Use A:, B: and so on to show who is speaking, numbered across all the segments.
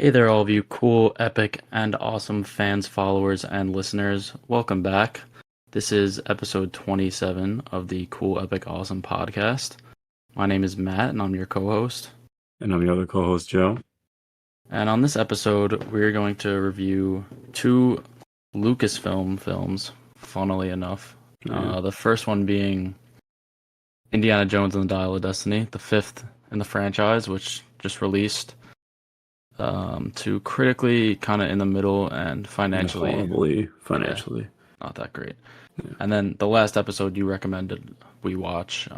A: Hey there, all of you cool, epic, and awesome fans, followers, and listeners. Welcome back. This is episode 27 of the Cool, Epic, Awesome podcast. My name is Matt, and I'm your co host.
B: And I'm your other co-host, Joe.
A: And on this episode, we're going to review two Lucasfilm films, funnily enough.
B: Yeah.
A: The first one being Indiana Jones and the Dial of Destiny, the fifth in the franchise, which just released. To critically kind of in the middle and financially
B: Horribly financially.
A: not that great.
B: Yeah.
A: And then the last episode you recommended we watch,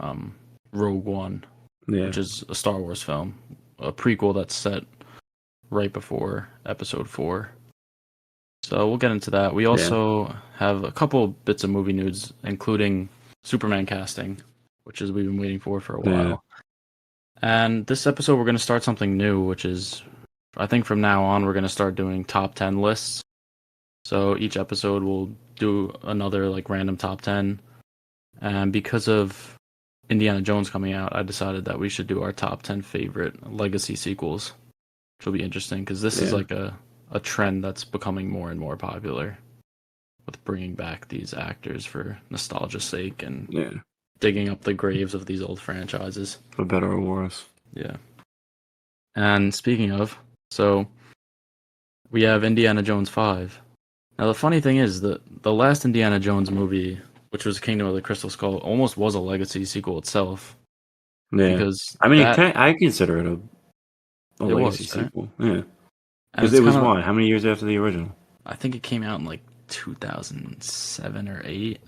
A: Rogue One, which is a Star Wars film, a prequel that's set right before Episode 4. So we'll get into that. We also have a couple bits of movie news, including Superman casting, which we've been waiting for a while. And this episode we're going to start something new, which is, I think from now on we're going to start doing top 10 lists. So each episode we'll do another like random top 10. And because of Indiana Jones coming out, I decided that we should do our top 10 favorite legacy sequels, which will be interesting because this is like a trend that's becoming more and more popular with bringing back these actors for nostalgia's sake and digging up the graves of these old franchises.
B: For better or worse.
A: Yeah. And speaking of, so we have Indiana Jones 5. Now the funny thing is that the last Indiana Jones movie, which was Kingdom of the Crystal Skull, almost was a legacy sequel itself.
B: Yeah.
A: Because
B: I mean, I consider it a legacy
A: was, right?
B: sequel. Yeah. Because it was what? How many years after the original?
A: I think it came out in like 2007 or 8.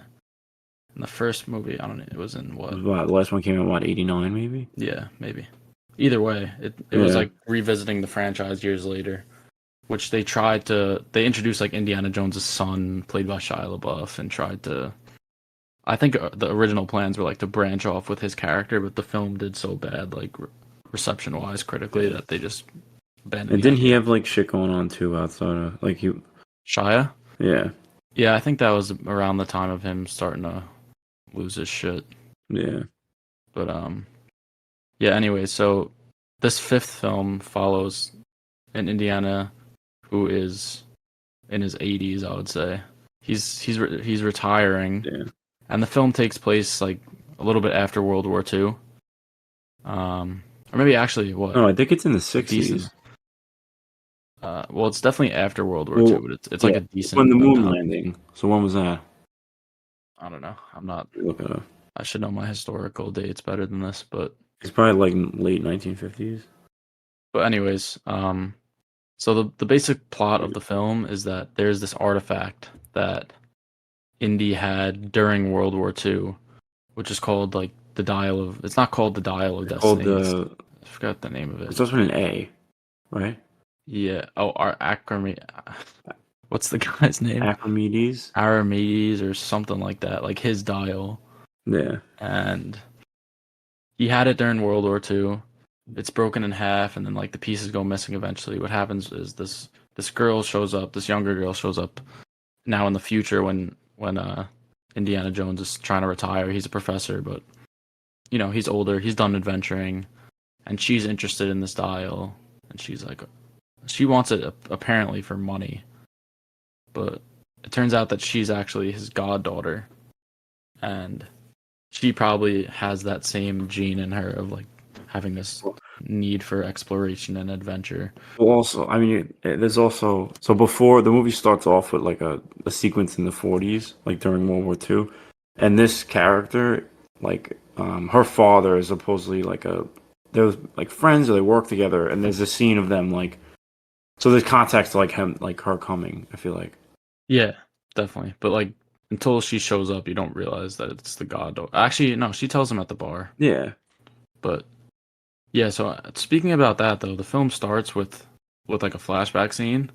A: And the first movie, I don't know, it was in what?
B: The last one came out, what, 89 maybe?
A: Yeah, maybe. Either way, it was like revisiting the franchise years later, which they introduced like Indiana Jones' son, played by Shia LaBeouf, and tried to, I think the original plans were like to branch off with his character, but the film did so bad, like reception-wise, critically, that they just banned it.
B: And didn't he have like shit going on too outside of, like
A: Shia?
B: Yeah.
A: Yeah, I think that was around the time of him starting to lose his shit.
B: Yeah.
A: But, yeah, anyway, so this fifth film follows an Indiana who is in his 80s, I would say. He's retiring, and the film takes place like a little bit after World War II. Or maybe actually what?
B: No, I think it's in the 60s.
A: Well, it's definitely after World War II, but it's like a decent.
B: When the moon landing. So when was that?
A: I don't know. I'm not.
B: Look it up.
A: I should know my historical dates better than this, but
B: it's probably like late 1950s.
A: But anyways, so the basic plot of the film is that there's this artifact that Indy had during World War II, which is called like the Dial of. It's not called the Dial of Destiny. I forgot the name of it.
B: It's also an A, right?
A: Yeah. Oh, what's the guy's name?
B: Archimedes
A: or something like that. Like his dial.
B: Yeah.
A: And he had it during World War II. It's broken in half, and then like the pieces go missing eventually. What happens is this girl shows up. This younger girl shows up now in the future when Indiana Jones is trying to retire. He's a professor, but you know he's older. He's done adventuring, and she's interested in this dial, and she's like, she wants it apparently for money, but it turns out that she's actually his goddaughter, and she probably has that same gene in her of like having this need for exploration and adventure.
B: Well, also, I mean, there's also, so before the movie starts off with like a sequence in the 40s, like during World War II, and this character, like, her father is supposedly like they're like friends or they work together, and there's a scene of them like, so there's context to like him, like her coming, I feel like.
A: Yeah, definitely. But like, until she shows up, you don't realize that it's the goddaughter. Actually, no, she tells him at the bar.
B: Yeah.
A: But yeah, so speaking about that though, the film starts with like a flashback scene,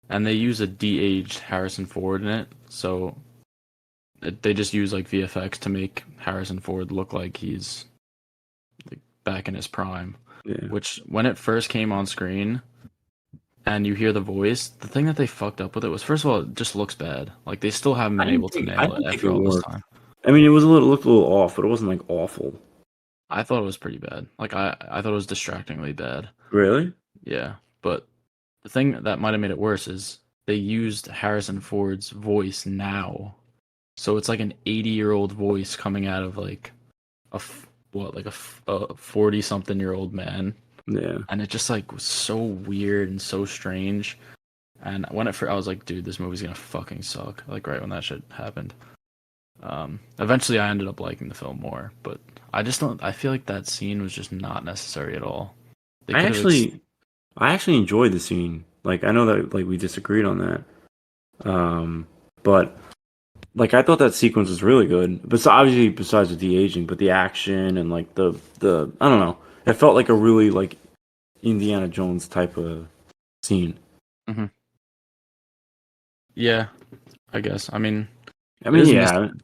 A: and they use a de-aged Harrison Ford in it. So they just use like VFX to make Harrison Ford look like he's like back in his prime.
B: Yeah.
A: Which when it first came on screen, and you hear the voice, the thing that they fucked up with it was, first of all, it just looks bad. Like they still haven't been able to nail it after all this time.
B: I mean, it looked a little off, but it wasn't like awful.
A: I thought it was pretty bad. Like I thought it was distractingly bad.
B: Really?
A: Yeah, but the thing that might have made it worse is they used Harrison Ford's voice now, so it's like an 80-year-old voice coming out of like a 40-something-year-old man.
B: Yeah.
A: And it just like was so weird and so strange. And when I was like, dude, this movie's gonna fucking suck. Like right when that shit happened. Eventually, I ended up liking the film more, but I just don't. I feel like that scene was just not necessary at all. They
B: I
A: could have.
B: actually enjoyed the scene. Like I know that like we disagreed on that. But like I thought that sequence was really good. But obviously besides the de-aging, but the action and like the I don't know. It felt like a really like Indiana Jones type of scene.
A: Mhm. Yeah, I guess. I mean,
B: I mean,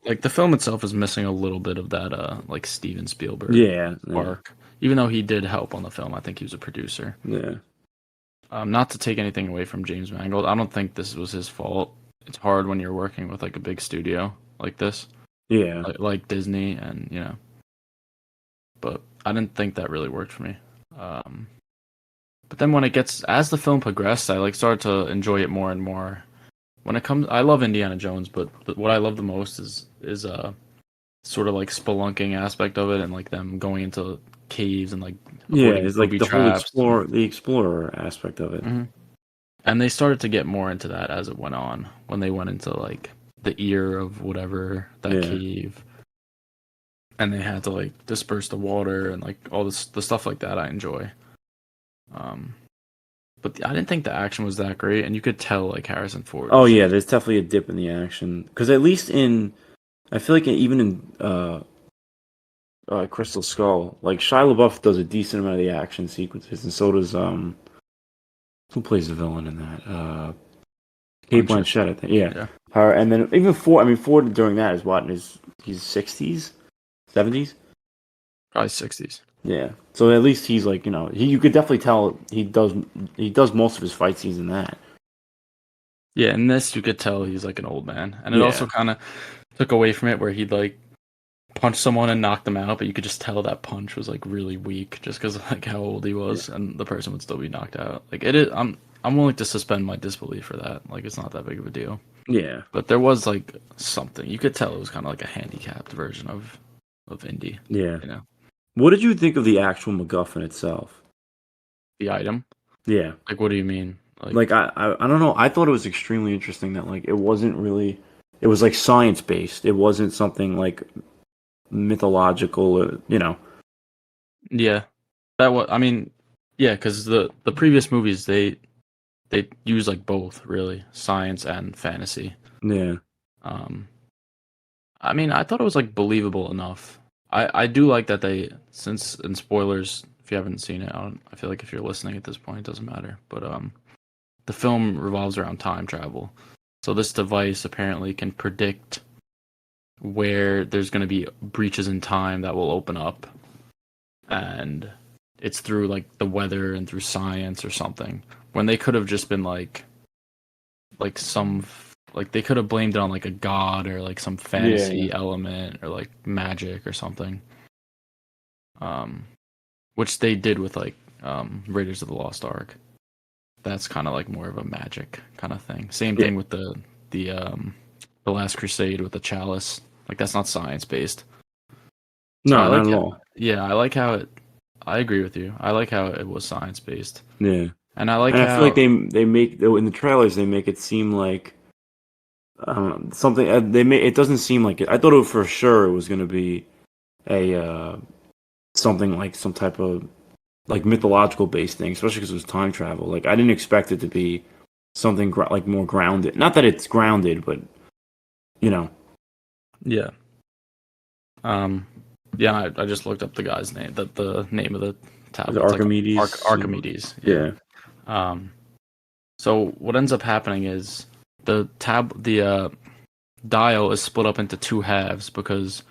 A: like the film itself is missing a little bit of that like Steven Spielberg
B: yeah,
A: spark. Even though he did help on the film, I think he was a producer.
B: yeah.
A: Not to take anything away from James Mangold, I don't think this was his fault. It's hard when you're working with like a big studio like this,
B: Yeah.
A: like Disney, and But I didn't think that really worked for me. But then as the film progressed, I like started to enjoy it more and more. I love Indiana Jones, but what I love the most is sort of like spelunking aspect of it, and like them going into caves and like
B: Yeah,
A: avoiding
B: it's like
A: booby
B: the whole
A: traps.
B: explorer aspect of it.
A: Mhm. And they started to get more into that as it went on, when they went into like the ear of whatever that cave, and they had to like disperse the water and like all the stuff like that. I enjoy. But I didn't think the action was that great, and you could tell like Harrison Ford.
B: Oh yeah, there's definitely a dip in the action because at least I feel like even in Crystal Skull, like Shia LaBeouf does a decent amount of the action sequences, and so does who plays the villain in that? Kate Blanchett, I think. Yeah, her, and then even Ford. I mean, Ford during that is what in his 60s, 70s,
A: probably 60s.
B: Yeah, so at least he's like you could definitely tell he does most of his fight scenes in that.
A: Yeah, in this you could tell he's like an old man, and it also kind of took away from it where he'd like punch someone and knock them out, but you could just tell that punch was like really weak just because of like how old he was, and the person would still be knocked out. Like it is, I'm willing to suspend my disbelief for that. Like it's not that big of a deal.
B: Yeah,
A: but there was like something you could tell it was kind of like a handicapped version of Indy.
B: Yeah. What did you think of the actual MacGuffin itself?
A: The item?
B: Yeah.
A: Like, what do you mean?
B: Like I don't know. I thought it was extremely interesting that like it wasn't really. It was like science based. It wasn't something like mythological.
A: Yeah, that was. I mean, yeah, because the previous movies they use like both really science and fantasy.
B: Yeah.
A: I mean, I thought it was like believable enough. I do like that since in spoilers, if you haven't seen it, I feel like if you're listening at this point, it doesn't matter. But the film revolves around time travel. So this device apparently can predict where there's going to be breaches in time that will open up. And it's through like the weather and through science or something. When they could have just been like they could have blamed it on like a god or like some fantasy element or like magic or something. Which they did with like Raiders of the Lost Ark. That's kind of like more of a magic kind of thing. Same thing with the Last Crusade with the chalice. Like that's not science based.
B: No, not at all.
A: Yeah, I like how I agree with you. I like how it was science based.
B: Yeah,
A: and I like.
B: And I feel like they make in the trailers they make it seem like something. It doesn't seem like it. I thought for sure it was going to be a something like some type of like mythological based thing, especially because it was time travel. Like I didn't expect it to be something like more grounded. Not that it's grounded, but
A: Yeah. Yeah, I just looked up the guy's name. The name of the tablet.
B: Archimedes.
A: Like Archimedes.
B: Yeah.
A: So what ends up happening is the dial is split up into two halves because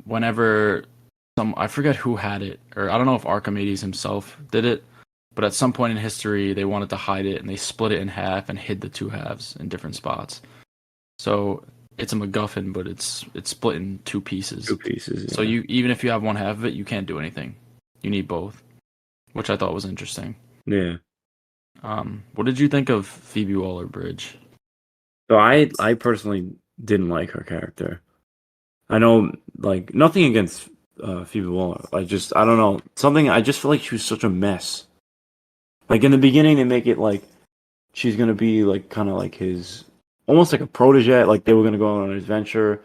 A: whenever I forget who had it, or I don't know if Archimedes himself did it, but at some point in history they wanted to hide it and they split it in half and hid the two halves in different spots. So it's a MacGuffin, but it's split in two pieces.
B: Yeah.
A: So even if you have one half of it, you can't do anything. You need both, which I thought was interesting.
B: Yeah.
A: What did you think of Phoebe Waller-Bridge?
B: So I personally didn't like her character. I know, like, nothing against Phoebe Waller. I don't know, something. I just feel like she was such a mess. Like in the beginning, they make it like she's gonna be like kind of like his, almost like a protege. Like they were gonna go on an adventure,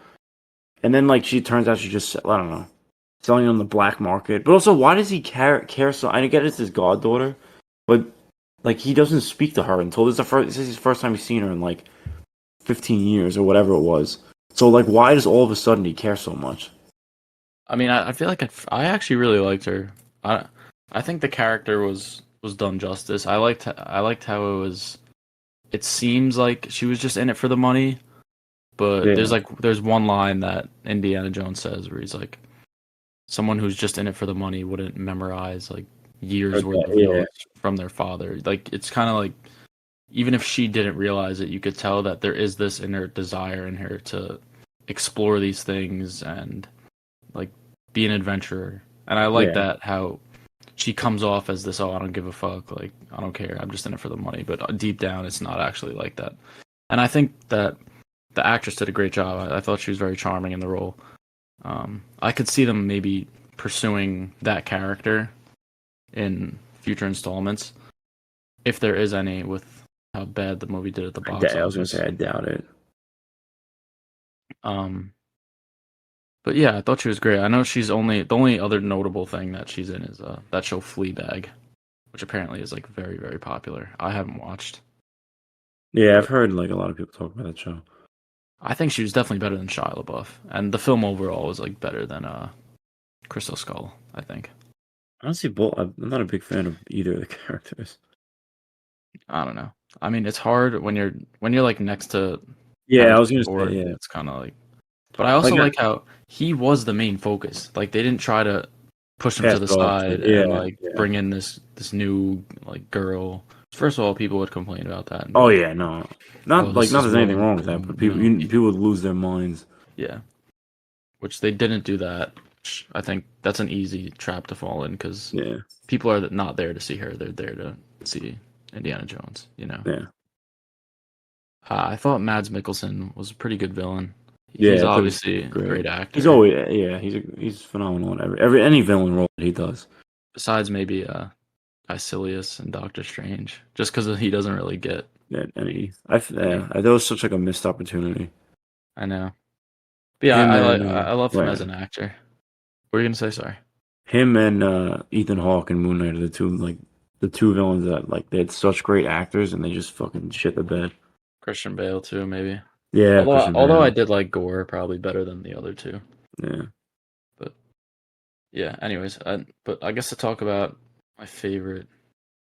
B: and then like she turns out she just, I don't know, selling on the black market. But also, why does he care so? I get it's his goddaughter, but like he doesn't speak to her until this is his first time he's seen her in like 15 years or whatever it was. So like, why does all of a sudden he care so much?
A: I mean, I feel like I actually really liked her. I I think the character was done justice. I liked how it was. It seems like she was just in it for the money, but
B: Yeah,
A: there's one line that Indiana Jones says where he's like, someone who's just in it for the money wouldn't memorize like years worth of
B: yeah,
A: notes from their father. Like it's kind of like even if she didn't realize it, you could tell that there is this inner desire in her to explore these things and like be an adventurer. And I like
B: yeah,
A: that how she comes off as this, oh, I don't give a fuck, like I don't care, I'm just in it for the money. But deep down, it's not actually like that. And I think that the actress did a great job. I thought she was very charming in the role. I could see them maybe pursuing that character in future installments, if there is any, with how bad the movie did at the box
B: I was gonna say
A: office.
B: I doubt it.
A: Um, but yeah, I thought she was great. I know she's only the only other notable thing that she's in is that show Fleabag, which apparently is like very very popular. I haven't watched,
B: Yeah, I've
A: but
B: heard like a lot of people talk about that show.
A: I think she was definitely better than Shia LaBeouf, and the film overall was like better than Crystal Skull. I think.
B: Honestly, I'm not a big fan of either of the characters.
A: I don't know. I mean, it's hard when you're like next to
B: Yeah, I was
A: Harrison
B: gonna say
A: Ford.
B: yeah.
A: It's kind of like, but I also
B: Like
A: like how he was the main focus. Like they didn't try to push him
B: pass
A: to the
B: it off to,
A: side and
B: yeah,
A: like
B: yeah.
A: bring in this new like girl. First of all, people would complain about that and be
B: Oh
A: like,
B: yeah, no,
A: "Oh,
B: not
A: this
B: not
A: is
B: there's anything
A: woke,"
B: wrong with that,
A: and
B: but people would lose their minds.
A: yeah, which they didn't do that. Which I think that's an easy trap to fall in because
B: Yeah,
A: people are not there to see her; they're there to see Indiana Jones. You know.
B: yeah,
A: I thought Mads Mikkelsen was a pretty good villain. He's
B: yeah. I thought he was
A: obviously a
B: great.
A: great
B: He's
A: actor.
B: always, yeah, he's phenomenal in every any villain role that he does.
A: Besides maybe Icilius and Doctor Strange, just because he doesn't really get
B: Yeah,
A: any.
B: that was such like a missed opportunity.
A: I know, but yeah,
B: Him and
A: I love him
B: wait,
A: as an actor. What are you gonna say? Sorry,
B: him and Ethan Hawke and Moon Knight are the two villains that like they had such great actors and they just fucking shit the bed.
A: Christian Bale too, maybe.
B: Yeah, Christian
A: Although I
B: Bale.
A: did like Gore probably better than the other two.
B: Yeah,
A: But yeah, anyways, but I guess to talk about my favorite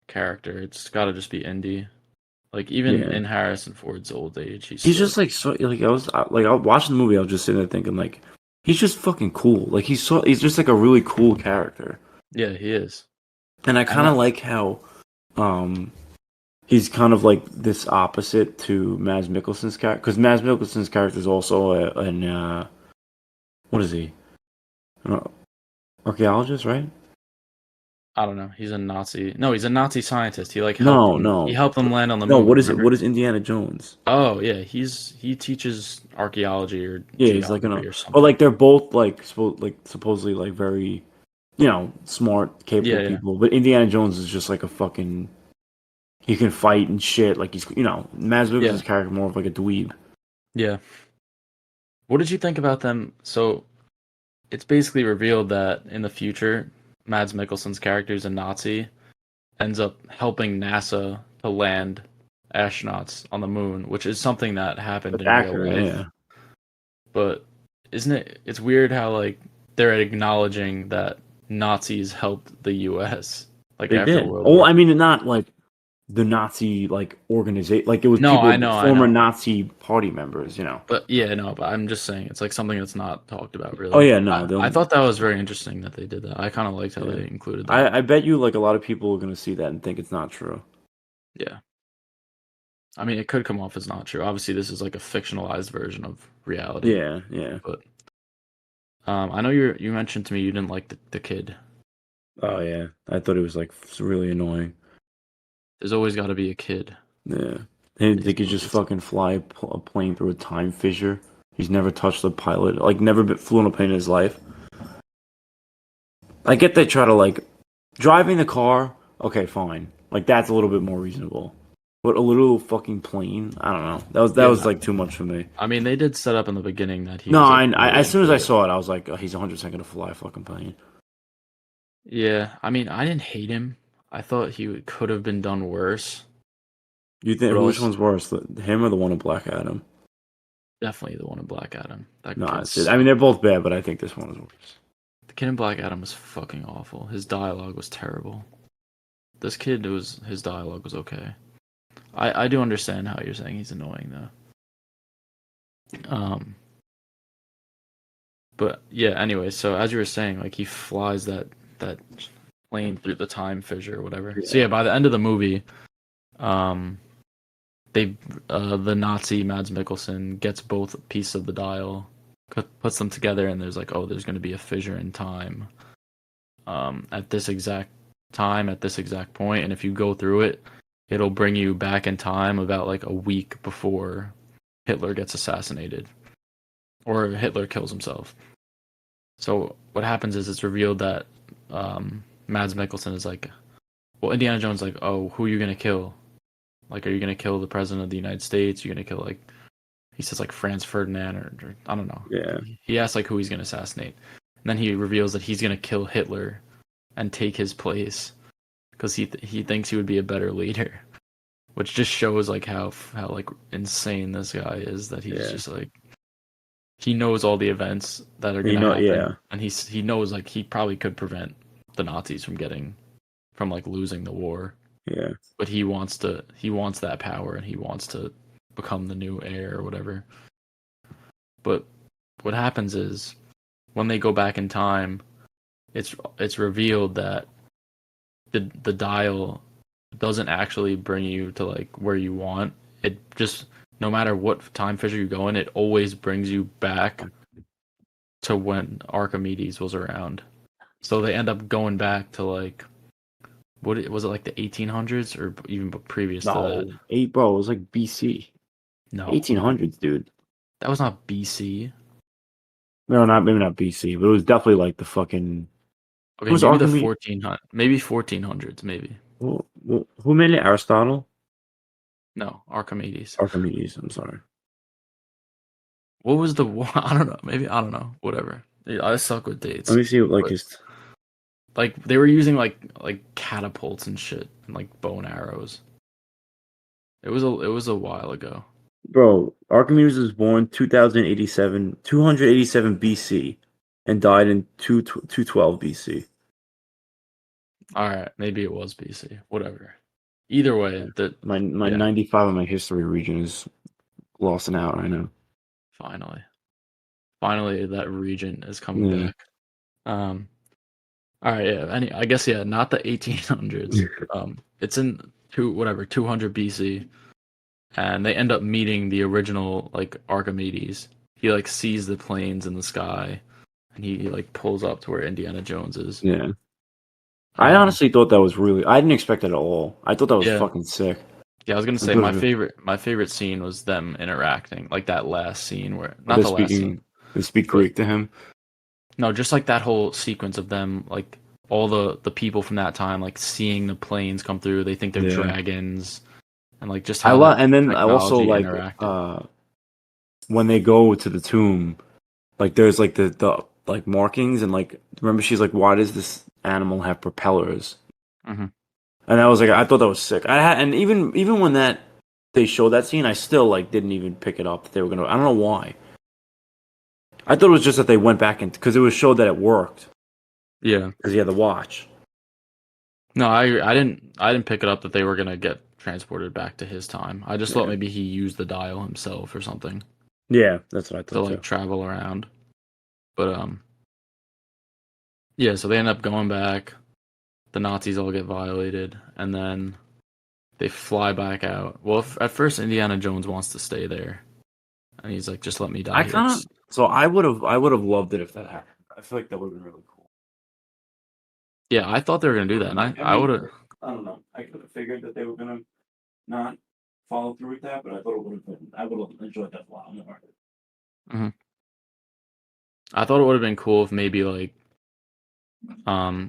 A: character, it's got to just be Indy. Like even
B: yeah.
A: in Harrison Ford's old age, he's
B: He's
A: still
B: just like so like I was watching the movie. I was just sitting there thinking like he's just fucking cool. Like he's just like a really cool character.
A: yeah, he is.
B: And I
A: And
B: kind of like how um he's kind of like this opposite to Mads Mikkelsen's character because Mads Mikkelsen's character is also an what is he? An archaeologist, right?
A: I don't know. He's a Nazi. No, he's a Nazi scientist. He like helped
B: No,
A: them. He
B: no,
A: helped them land on the
B: no.
A: moon.
B: What is it?
A: Remember?
B: What is Indiana Jones?
A: Oh yeah, he teaches archaeology or
B: Yeah, he's like
A: geography or
B: but
A: something.
B: like they're both like supposedly like very, smart, capable
A: Yeah, yeah,
B: people. But Indiana Jones is just like a fucking, he can fight and shit. Like he's, Mads
A: yeah,
B: Mikkelsen's character more of like a dweeb.
A: yeah. What did you think about them? So it's basically revealed that in the future, Mads Mikkelsen's character is a Nazi, ends up helping NASA to land astronauts on the moon, which is something that happened
B: But
A: in real
B: actor,
A: life.
B: yeah,
A: But isn't it? It's weird how like they're acknowledging that Nazis helped the U.S. like
B: they
A: after
B: did.
A: World
B: Oh,
A: War.
B: I mean, not like the Nazi like organization. Like it was
A: No,
B: people,
A: I
B: former
A: know.
B: Nazi party members.
A: But yeah, no, but I'm just saying it's like something that's not talked about
B: Oh
A: really.
B: yeah, no,
A: I
B: they'll,
A: thought that was very interesting that they did that. I kind of liked how
B: yeah.
A: they included that.
B: I bet you like a lot of people are gonna see that and think it's not true.
A: Yeah. I mean, it could come off as not true. Obviously, this is like a fictionalized version of reality.
B: Yeah, yeah.
A: But I know you mentioned to me you didn't like the kid.
B: Oh yeah, I thought it was like really annoying.
A: There's always got to be a kid.
B: Yeah. They
A: These
B: could just
A: movies.
B: fucking fly a plane through a time fissure. He's never touched a pilot, like never flew on a plane in his life. I get they try to like driving the car. Okay, fine. Like that's a little bit more reasonable. But a little fucking plane, I don't know. That was
A: Yeah,
B: like too much for me.
A: I mean, they did set up in the beginning that he
B: No,
A: was like really
B: as soon as
A: into
B: I
A: it.
B: saw it, I was like, oh, he's 100% gonna fly a fucking plane.
A: Yeah, I mean, I didn't hate him. I thought could have been done worse,
B: You
A: but
B: think which
A: also
B: one's worse, him or the one in Black Adam?
A: definitely the one in Black Adam. That
B: No,
A: kid
B: I mean they're
A: sucked.
B: both bad, but I think this one is worse.
A: The kid in Black Adam was fucking awful. His dialogue was terrible. This kid was his dialogue was okay. I do understand how you're saying he's annoying though. But yeah. Anyway, so as you were saying, like he flies that plane through the time fissure or whatever. So
B: Yeah.
A: yeah, by the end of the movie, um, they the Nazi Mads Mikkelsen gets both pieces of the dial, puts them together, and there's like, oh, there's going to be a fissure in time. At this exact time, at this exact point, and if you go through it, it'll bring you back in time about like a week before Hitler gets assassinated or Hitler kills himself. So what happens is it's revealed that Mads Mikkelsen is like, well, Indiana Jones is like, oh, who are you gonna kill? Like, are you gonna kill the president of the United States? You're gonna kill like, he says like Franz Ferdinand or I don't know.
B: Yeah.
A: He asks like who he's gonna assassinate, and then he reveals that he's gonna kill Hitler and take his place because he thinks he would be a better leader, which just shows like how like insane this guy is. That he's just like he knows all the events that are gonna happen,
B: Yeah.
A: and he knows like he probably could prevent the Nazis from like losing the war.
B: Yeah.
A: But he wants that power, and he wants to become the new heir or whatever. But what happens is when they go back in time, it's revealed that the dial doesn't actually bring you to like where you want. It just, no matter what time fissure you go in, it always brings you back to when Archimedes was around. So they end up going back to like, what was it, like the 1800s or even previous to that?
B: No, bro, it was like BC.
A: No,
B: 1800s, dude.
A: that was not BC.
B: No, maybe not BC, but it was definitely like the fucking.
A: Okay,
B: Who was
A: maybe the
B: Archimedes?
A: 1400, maybe 1400s, maybe.
B: Who made it? Aristotle?
A: No, Archimedes.
B: Archimedes. I'm sorry.
A: What was the one? I don't know. Maybe I don't know. Whatever. Yeah, I suck with
B: Let
A: dates.
B: me see. Like
A: But
B: his.
A: like they were using like catapults and shit and like bow and arrows. It was a while ago.
B: Bro, Archimedes was born 287 BC, and died in 212 BC.
A: All right, maybe it was BC. Whatever. Either way, that
B: My
A: yeah.
B: 95 of my history region is lost out. I know.
A: Finally, that region is coming
B: Yeah.
A: back. All right, yeah. I guess yeah. Not the 1800s. It's in 200 BC, and they end up meeting the original like Archimedes. He like sees the planes in the sky, and he like pulls up to where Indiana Jones is.
B: Yeah. I
A: Um,
B: honestly thought that was really. I didn't expect it at all. I thought that was
A: yeah,
B: fucking sick.
A: yeah. I was gonna
B: I
A: say
B: thought it
A: my favorite scene was them interacting, like that last scene where not
B: they're
A: the last scene,
B: speaking. They speak
A: but
B: Greek to him.
A: no, just like that whole sequence of them, like all the people from that time, like seeing the planes come through. They think they're
B: Yeah.
A: dragons, and like just
B: I
A: how
B: love,
A: that
B: and then I also
A: technology
B: like
A: interacted.
B: when they go to the tomb, like there's like the like markings and like remember she's like, why does this animal have propellers?
A: Mm-hmm.
B: And I was like, I thought that was sick. And even when that they showed that scene, I still like didn't even pick it up that they were gonna. I don't know why. I thought it was just that they went back and because it was showed that it worked
A: Yeah.
B: because he had the watch.
A: No, I didn't pick it up that they were gonna get transported back to his time. I just thought
B: Yeah,
A: maybe he used the dial himself or something
B: yeah, that's what I
A: to
B: thought
A: like
B: too.
A: travel around. But yeah, so they end up going back. The Nazis all get violated, and then they fly back out. Well, at first Indiana Jones wants to stay there, and he's like, "Just let me die
B: I
A: here."
B: kind of so I would have loved it if that happened. I feel like that would have been really cool.
A: Yeah, I thought they were gonna do that, and I
B: I mean,
A: would have.
B: I don't know. I could have figured that they were gonna not follow through with that, but I thought it would have been. I would have enjoyed that a lot more.
A: Hmm. I thought it would have been cool if maybe like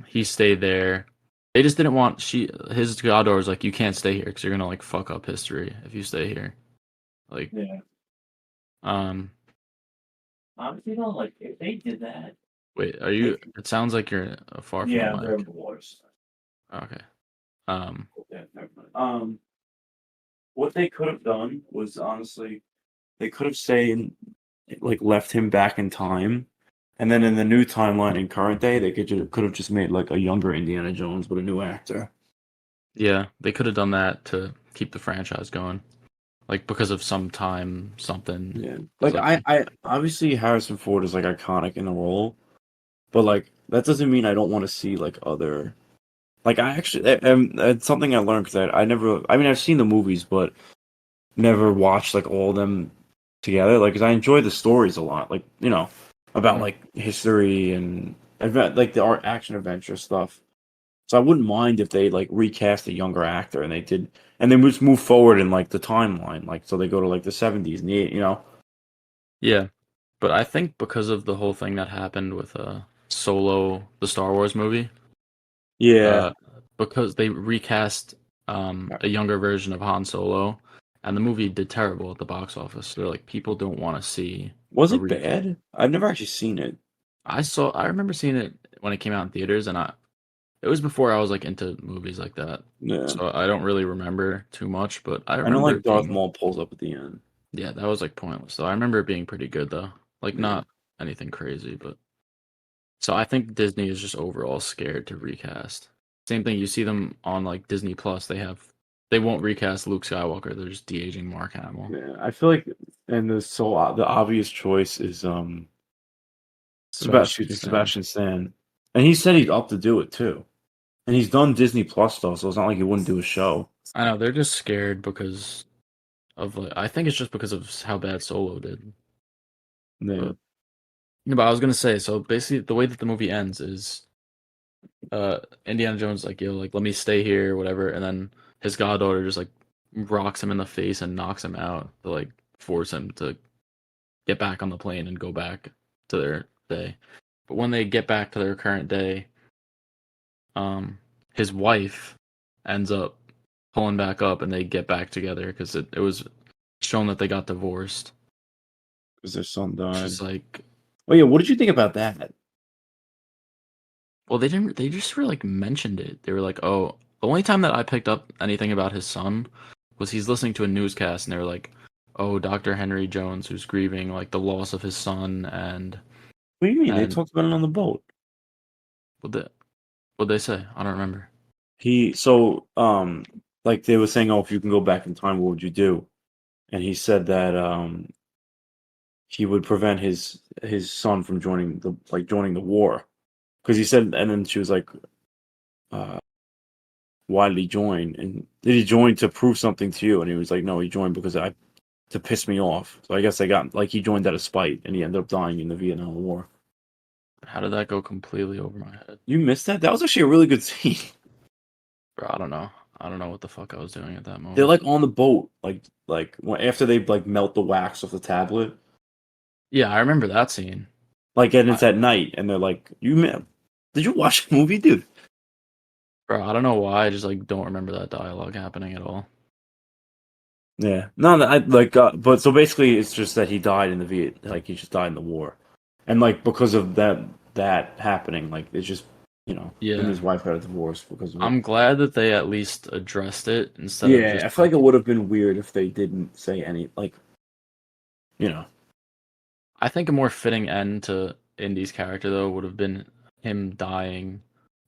A: he stayed there. They just didn't want his goddaughter was like, you can't stay here because you're gonna like fuck up history if you stay here. Like,
B: Yeah.
A: um,
B: Honestly, though, like if they did that,
A: wait, are you?
B: like
A: It sounds like you're far from
B: yeah,
A: the
B: they're
A: mic.
B: divorced.
A: Okay.
B: Yeah, never mind. What they could have done was honestly, they could have stayed, like left him back in time, and then in the new timeline in current day, they could have just made like a younger Indiana Jones with a new actor.
A: Yeah, they could have done that to keep the franchise going, like because of some time something.
B: Yeah,
A: It's
B: like
A: like,
B: I obviously Harrison Ford is like iconic in the role, but like that doesn't mean I don't want to see like other. Like I actually, it's something I learned because I never. I mean, I've seen the movies, but never watched like all of them together. Like, 'cause I enjoy the stories a lot. Like, about
A: Mhm.
B: like history and like the art action adventure stuff. So I wouldn't mind if they like recast a younger actor and they did, and they just move forward in like the timeline. Like, so they go to like the 70s and the.
A: Yeah, but I think because of the whole thing that happened with Solo, the Star Wars movie,
B: Yeah.
A: uh, because they recast a younger version of Han Solo, and the movie did terrible at the box office. They're like, people don't want to see
B: Was
A: a
B: it
A: recast.
B: bad? I've never actually seen it.
A: I remember seeing it when it came out in theaters, and it was before I was like into movies like that,
B: Yeah.
A: so I don't really remember too much, but I
B: I know
A: remember
B: like
A: it
B: Darth
A: being,
B: Maul pulls up at the end.
A: yeah, that was like pointless. So I remember it being pretty good though, like
B: Yeah.
A: not anything crazy, but so I think Disney is just overall scared to recast. Same thing, you see them on like Disney Plus, they won't recast Luke Skywalker, they're just de-aging Mark Hamill.
B: Yeah. I feel like, and the obvious choice is
A: Sebastian Stan.
B: Sebastian Stan, and he said he's up to do it too. And he's done Disney Plus stuff, so it's not like he wouldn't do a show.
A: I know they're just scared because of like I think it's just because of how bad Solo did.
B: Yeah.
A: But yeah, but I was gonna say, so basically the way that the movie ends is Indiana Jones like, yo, like let me stay here, whatever, and then his goddaughter just like rocks him in the face and knocks him out to like force him to get back on the plane and go back to their day. But when they get back to their current day, his wife ends up pulling back up and they get back together because it was shown that they got divorced.
B: Because their son
A: Which
B: died.
A: is like,
B: Oh yeah, what did you think about that?
A: well, they just were like mentioned it. They were like, oh, the only time that I picked up anything about his son was he's listening to a newscast and they were like, oh, Dr. Henry Jones, who's grieving like the loss of his son,
B: What do you mean? They
A: and
B: talked about it on the boat.
A: what the what they say? I don't remember.
B: Like they were saying, oh, if you can go back in time, what would you do? And he said that he would prevent his son from joining the war. Because he said, and then she was like, uh, why did he join? And did he join to prove something to you? And he was like, no, he joined because I to piss me off. So I guess they got like he joined out of spite, and he ended up dying in the Vietnam War.
A: How did that go completely over my head?
B: You missed that? That was actually a really good scene.
A: Bro, I don't know. I don't know what the fuck I was doing at that
B: They're
A: moment.
B: like on the boat, after they like melt the wax off the tablet,
A: Yeah, I remember that scene.
B: and
A: I,
B: it's at night, and they're like, did you watch the movie, dude?"
A: bro, I don't know why. I just like don't remember that dialogue happening at all.
B: Yeah, no, I like, but so basically, it's just that he died in the he just died in the war, and like because of that happening, like it's just him and
A: Yeah,
B: his wife got a divorce because of it.
A: I'm glad that they at least addressed it instead of
B: Yeah,
A: just
B: I feel like
A: like,
B: it would have been weird if they didn't say any you know.
A: I think a more fitting end to Indy's character though would have been him dying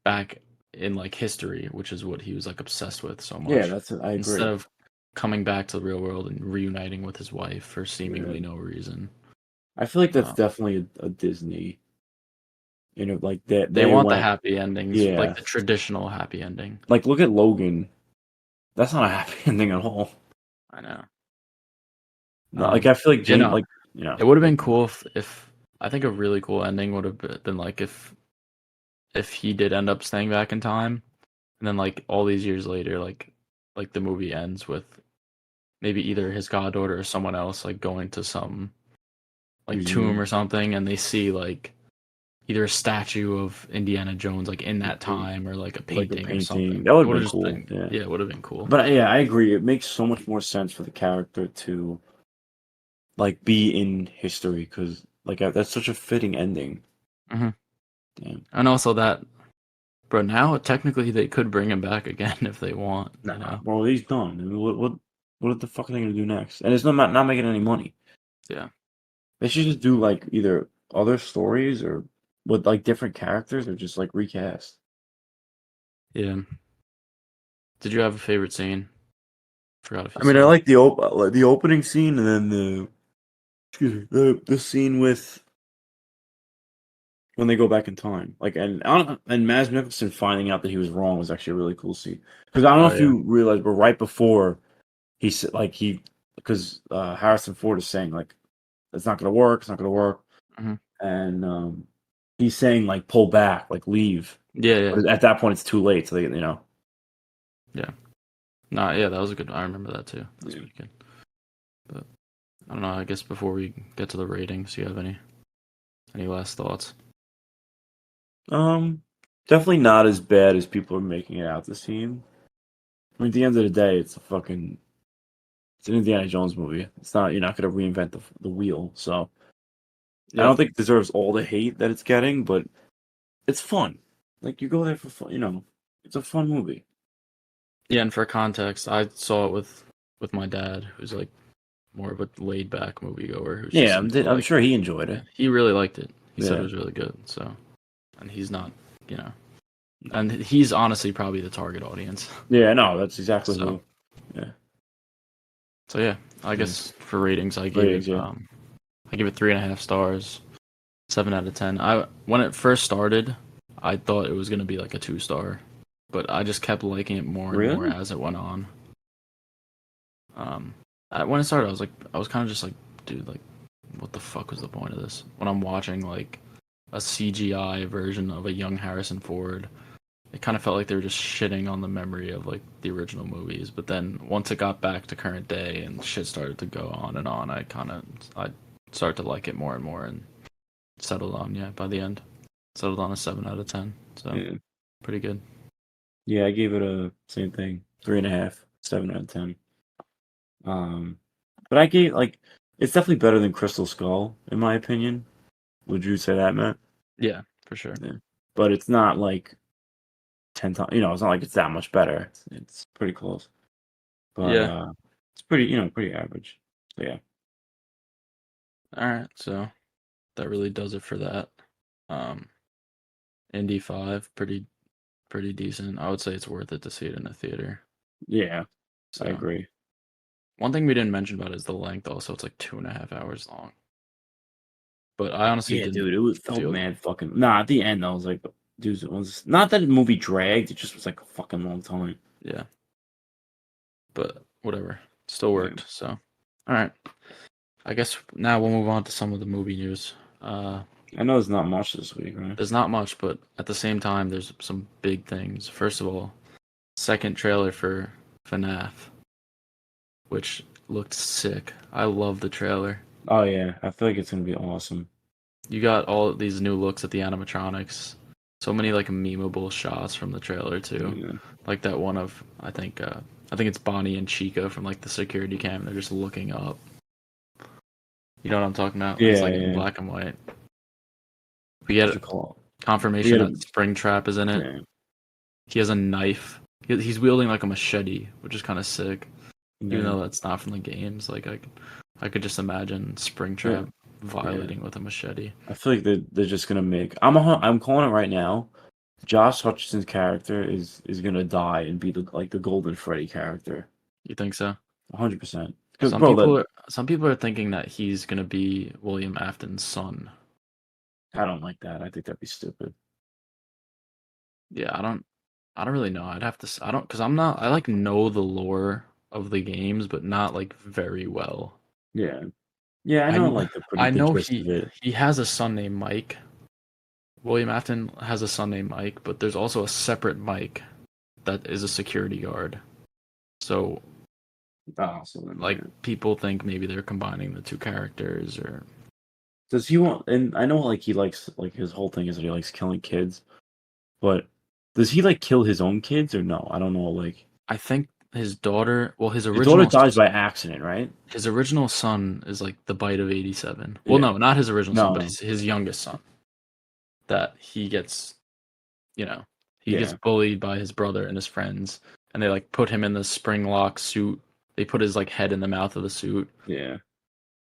A: back in like history, which is what he was like obsessed with so
B: Yeah,
A: much,
B: I
A: instead
B: agree.
A: of coming back to the real world and reuniting with his wife for
B: Yeah,
A: seemingly no reason.
B: I feel like that's
A: Um,
B: definitely a Disney. Like that
A: they
B: they
A: want the
B: went.
A: happy endings, like
B: Yeah,
A: the traditional happy ending.
B: like look at Logan. That's not a happy ending at all.
A: I know.
B: No, like I feel like
A: You know, it would have been cool if I think a really cool ending would have been like if he did end up staying back in time and then like all these years later, like the movie ends with maybe either his goddaughter or someone else like going to some like tomb or something, and they see like either a statue of Indiana Jones like in that time or like a
B: like a
A: painting or
B: painting.
A: something.
B: That would
A: It
B: have
A: would have
B: been
A: just
B: cool.
A: been
B: Yeah.
A: yeah, it would have been cool.
B: But yeah, I agree. It makes so much more sense for the character to like be in history because like that's such a fitting ending.
A: Mm-hmm.
B: Damn.
A: And also that, bro. Now technically they could bring him back again if they want. You
B: Nah,
A: know.
B: bro, he's done. I mean, what the fuck are they gonna do next? And it's not making any money.
A: Yeah.
B: They should just do like either other stories or with like different characters or just like recast.
A: Yeah. Did you have a favorite scene? Forgot if you
B: I mean, I
A: said.
B: like the opening scene and then the scene with when they go back in time. Like and Mads Mikkelsen finding out that he was wrong was actually a really cool scene. Because I don't know
A: Oh
B: if
A: yeah.
B: you realize, but right before he said like because Harrison Ford is saying like it's not gonna work, it's not gonna work,
A: Mm-hmm.
B: and he's saying like pull back, like leave.
A: Yeah. Yeah.
B: But at that point, it's too late. So they, you know.
A: Yeah. Nah. Yeah. That was a good. I remember that too. That's
B: Yeah.
A: pretty good. But I don't know. I guess before we get to the ratings, do you have any last thoughts?
B: Definitely not as bad as people are making it out to seem. I mean, at the end of the day, it's an Indiana Jones movie. It's not, you're not going to reinvent the wheel. So I
A: Yep.
B: don't think it deserves all the hate that it's getting, but it's fun. Like you go there for fun, you know. It's a fun movie.
A: Yeah. And for context, I saw it with my dad, who's like more of a laid back moviegoer who's just
B: Yeah,
A: into
B: I'm
A: like
B: sure he enjoyed
A: yeah,
B: it.
A: he really liked it. He said it
B: Yeah,
A: was really good. So, and he's not, you know, and he's honestly probably the target audience.
B: yeah, no, that's exactly
A: So,
B: who. Yeah,
A: so yeah, I
B: yeah.
A: guess for ratings,
B: Ratings, yeah,
A: I give it 3.5 stars, 7 out of 10. When it first started, I thought it was gonna be like a 2 star, but I just kept liking it more and more
B: really.
A: as it went on. When it started, I was kind of just like, dude, like, what the fuck was the point of this? When I'm watching like a CGI version of a young Harrison Ford, it kind of felt like they were just shitting on the memory of like the original movies. But then once it got back to current day and shit started to go on and on, I started to like it more and more and settled on by the end settled on a 7 out of 10. So
B: Yeah,
A: pretty good.
B: yeah, I gave it a same thing, 3.5, 7 out of 10. But I gave like it's definitely better than Crystal Skull in my opinion. Would you say that, Matt?
A: Yeah, for sure.
B: Yeah. But it's not like 10 times. You know, it's not like it's that much better. It's pretty close. But
A: Yeah.
B: it's pretty, pretty average. So yeah.
A: All right. So that really does it for that. Um, Indy 5, pretty decent. I would say it's worth it to see it in a theater.
B: Yeah, I
A: So
B: agree.
A: one thing we didn't mention about it is the length. Also, it's like 2.5 hours long. But I honestly
B: Yeah,
A: didn't
B: dude, it felt
A: feel
B: mad fucking. Nah, at the end, I was like, dude, it was not that the movie dragged. It just was like a fucking long time.
A: yeah, but whatever, still
B: Yeah.
A: worked. So, all right, I guess now we'll move on to some of the movie news.
B: I know there's not much this week, right?
A: There's not much, but at the same time, there's some big things. First of all, second trailer for FNAF, which looked sick. I love the trailer.
B: Oh yeah, I feel like it's gonna be awesome.
A: You got all these new looks at the animatronics. So many like memeable shots from the trailer too.
B: Yeah.
A: Like that one of I think it's Bonnie and Chica from like the security cam. They're just looking up. You know what I'm talking about? It's
B: Yeah,
A: like in
B: yeah.
A: black and white. We
B: What's
A: get
B: it called?
A: confirmation
B: Yeah,
A: that Springtrap is in it.
B: yeah,
A: He has a knife. He's wielding like a machete, which is kind of sick. Even
B: yeah.
A: though that's not from the games, like I could just imagine Springtrap violating with a machete.
B: I feel like they're just gonna make. I'm calling it right now. Josh Hutcherson's character is gonna die and be the Golden Freddy character.
A: You think so?
B: 100%. Because bro,
A: Some people are thinking that he's gonna be William Afton's son.
B: I don't like that. I think that'd be stupid.
A: Yeah, I don't really know. I'd have to. I don't because I like know the lore of the games, but not like very well.
B: Yeah, yeah. I
A: I
B: know
A: kn-
B: like
A: I
B: the
A: know
B: gist of it.
A: he has a son named Mike. William Afton has a son named Mike, but there's also a separate Mike that is a security guard. So, like, people think maybe they're combining the two characters, or
B: does he want? And I know, like, he likes, like, his whole thing is that he likes killing kids, but does he like kill his own kids or no? I don't know. Like,
A: I think his daughter. Well,
B: his daughter dies by accident, right?
A: his original son is like the bite of 87. Well,
B: Yeah.
A: no, not his original son, but
B: No.
A: his youngest son. That he gets, he gets
B: Yeah.
A: bullied by his brother and his friends, and they like put him in the spring lock suit. They put his like head in the mouth of the suit,
B: Yeah.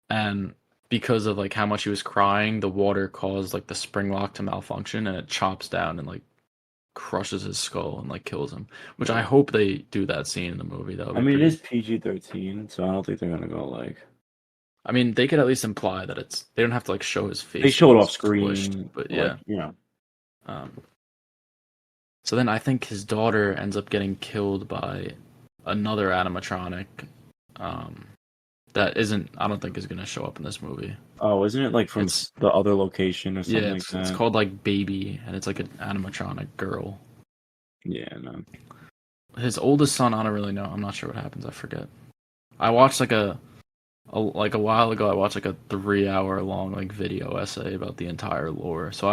A: and because of like how much he was crying, the water caused like the spring lock to malfunction, and it chops down and like crushes his skull and like kills him. Which I hope they do that scene in the movie. That would be
B: I mean,
A: pretty.
B: it is PG-13, so I don't think they're gonna go like.
A: I mean, they could at least imply that it's. They don't have to like show his face.
B: They show it
A: when
B: off
A: it's
B: screen,
A: squished, but
B: like,
A: yeah. So then I think his daughter ends up getting killed by another animatronic. That isn't. I don't think is going to show up in this movie.
B: Oh, isn't it like from the other location or something like that?
A: It's called like Baby, and it's like an animatronic girl.
B: Yeah, no.
A: His oldest son, I don't really know. I'm not sure what happens. I forget. I watched like a while ago. I watched like a 3-hour long like video essay about the entire lore. So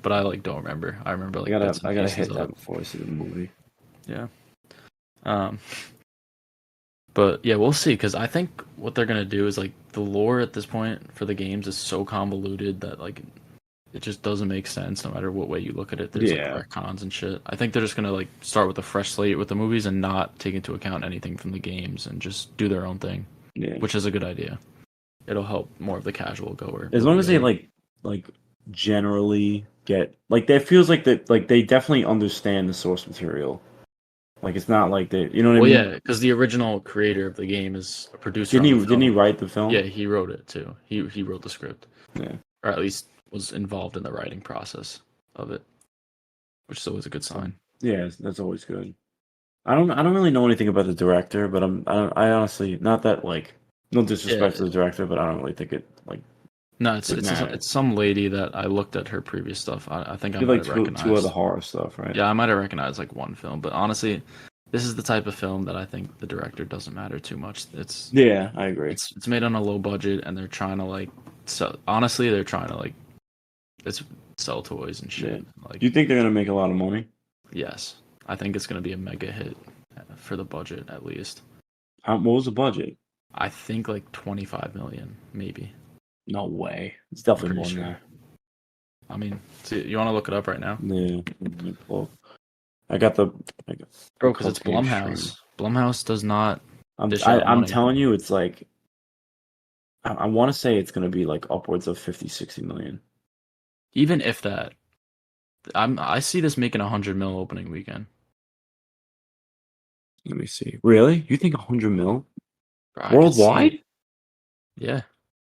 A: but I like don't remember. I remember like
B: I gotta hit that before I see the movie.
A: Yeah. But yeah, we'll see, because I think what they're gonna do is like the lore at this point for the games is so convoluted that like it just doesn't make sense no matter what way you look at it. There's like retcons and shit. I think they're just gonna like start with a fresh slate with the movies and not take into account anything from the games and just do their own thing. Yeah. Which is a good idea. It'll help more of the casual goer.
B: As long as they like generally get like, that feels like that, like they definitely understand the source material. Like, it's not like they, you know what I mean?
A: Yeah, because the original creator of the game is a producer.
B: Didn't he write the film?
A: Yeah, he wrote it too. He wrote the script.
B: Yeah,
A: or at least was involved in the writing process of it, which is always a good sign.
B: Yeah, that's always good. I don't really know anything about the director, but I honestly, not that like, no disrespect to the director, but I don't really think it like.
A: No, it's some lady that I looked at her previous stuff. I think I might have recognized
B: two of the horror stuff, right?
A: Yeah, I might have recognized like one film, but honestly, this is the type of film that I think the director doesn't matter too much.
B: Yeah, I agree.
A: It's made on a low budget, and they're trying to like honestly, they're trying to like sell toys and shit.
B: Yeah. Like, do you think they're gonna make a lot of money?
A: Yes, I think it's gonna be a mega hit for the budget at least.
B: What was the budget?
A: I think like 25 million, maybe.
B: No way. It's definitely more than that.
A: I mean, you want to look it up right now?
B: Yeah. I got the.
A: Bro, because it's Blumhouse. Stream. Blumhouse does not.
B: I'm telling you, it's like. I want to say it's going to be like upwards of 50-60 million.
A: Even if that. I see this making 100 mil opening weekend.
B: Let me see. Really? You think 100 mil? Worldwide?
A: Yeah.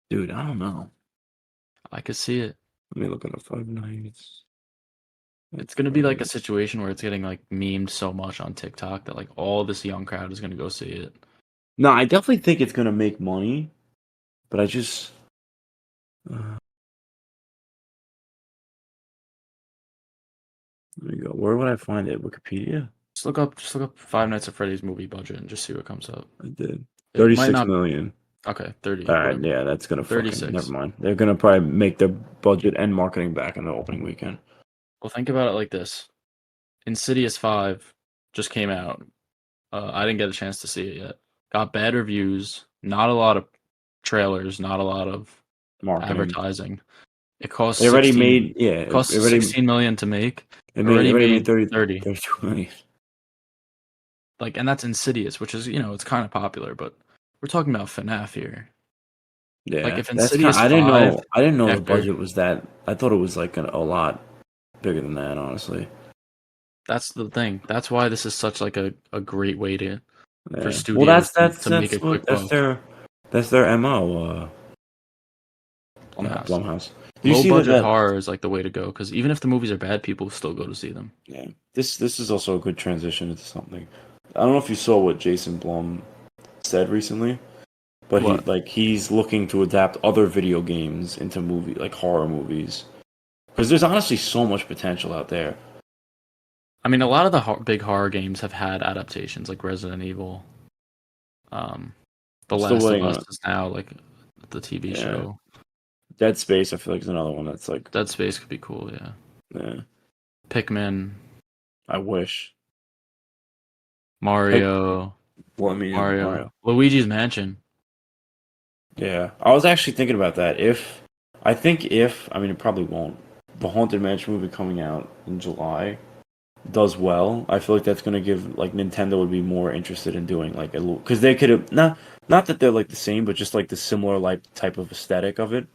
B: Dude, I don't know.
A: I could see it.
B: Let me look at 5 nights.
A: It's gonna be like a situation where it's getting like memed so much on TikTok that like all this young crowd is gonna go see it.
B: No, I definitely think it's gonna make money, but I just. There you go. Where would I find it? Wikipedia.
A: Just look up Five Nights at Freddy's movie budget and just see what comes up.
B: I did. 36 million.
A: Okay, 30.
B: All right, yeah, that's gonna 36. Never mind. They're gonna probably make their budget and marketing back in the opening weekend.
A: Well, think about it like this: Insidious 5 just came out. I didn't get a chance to see it yet. Got bad reviews. Not a lot of trailers. Not a lot of marketing. Advertising. It cost.
B: They already made. Yeah,
A: it cost 16 million to make.
B: It already made 30. 32 million.
A: Like, and that's Insidious, which is, it's kind of popular, but we're talking about FNAF here.
B: Yeah,
A: like if Insidious
B: I didn't know the budget was that. I thought it was like a lot bigger than that, honestly.
A: That's the thing. That's why this is such like a great way for studios to make a quick buck.
B: That's their MO.
A: Blumhouse. Low budget horror is like the way to go, because even if the movies are bad, people still go to see them.
B: Yeah, this is also a good transition into something. I don't know if you saw what Jason Blum said recently, but he's looking to adapt other video games into horror movies, because there's honestly so much potential out there.
A: I mean, a lot of the big horror games have had adaptations, like Resident Evil. The
B: I'm still
A: Last of
B: waiting
A: Us
B: on it.
A: is now like the TV
B: Yeah.
A: show.
B: Dead Space, I feel like is another one that's like,
A: Dead Space could be cool, yeah.
B: yeah.
A: Pikmin,
B: I wish. Pick,
A: Mario,
B: well, I mean, yeah,
A: Mario,
B: Mario.
A: Luigi's Mansion.
B: Yeah, I was actually thinking about that. I mean, it probably won't. The Haunted Mansion movie coming out in July does well. I feel like that's gonna give like Nintendo would be more interested in doing like a little because they could have not that they're like the same, but just like the similar like type of aesthetic of it.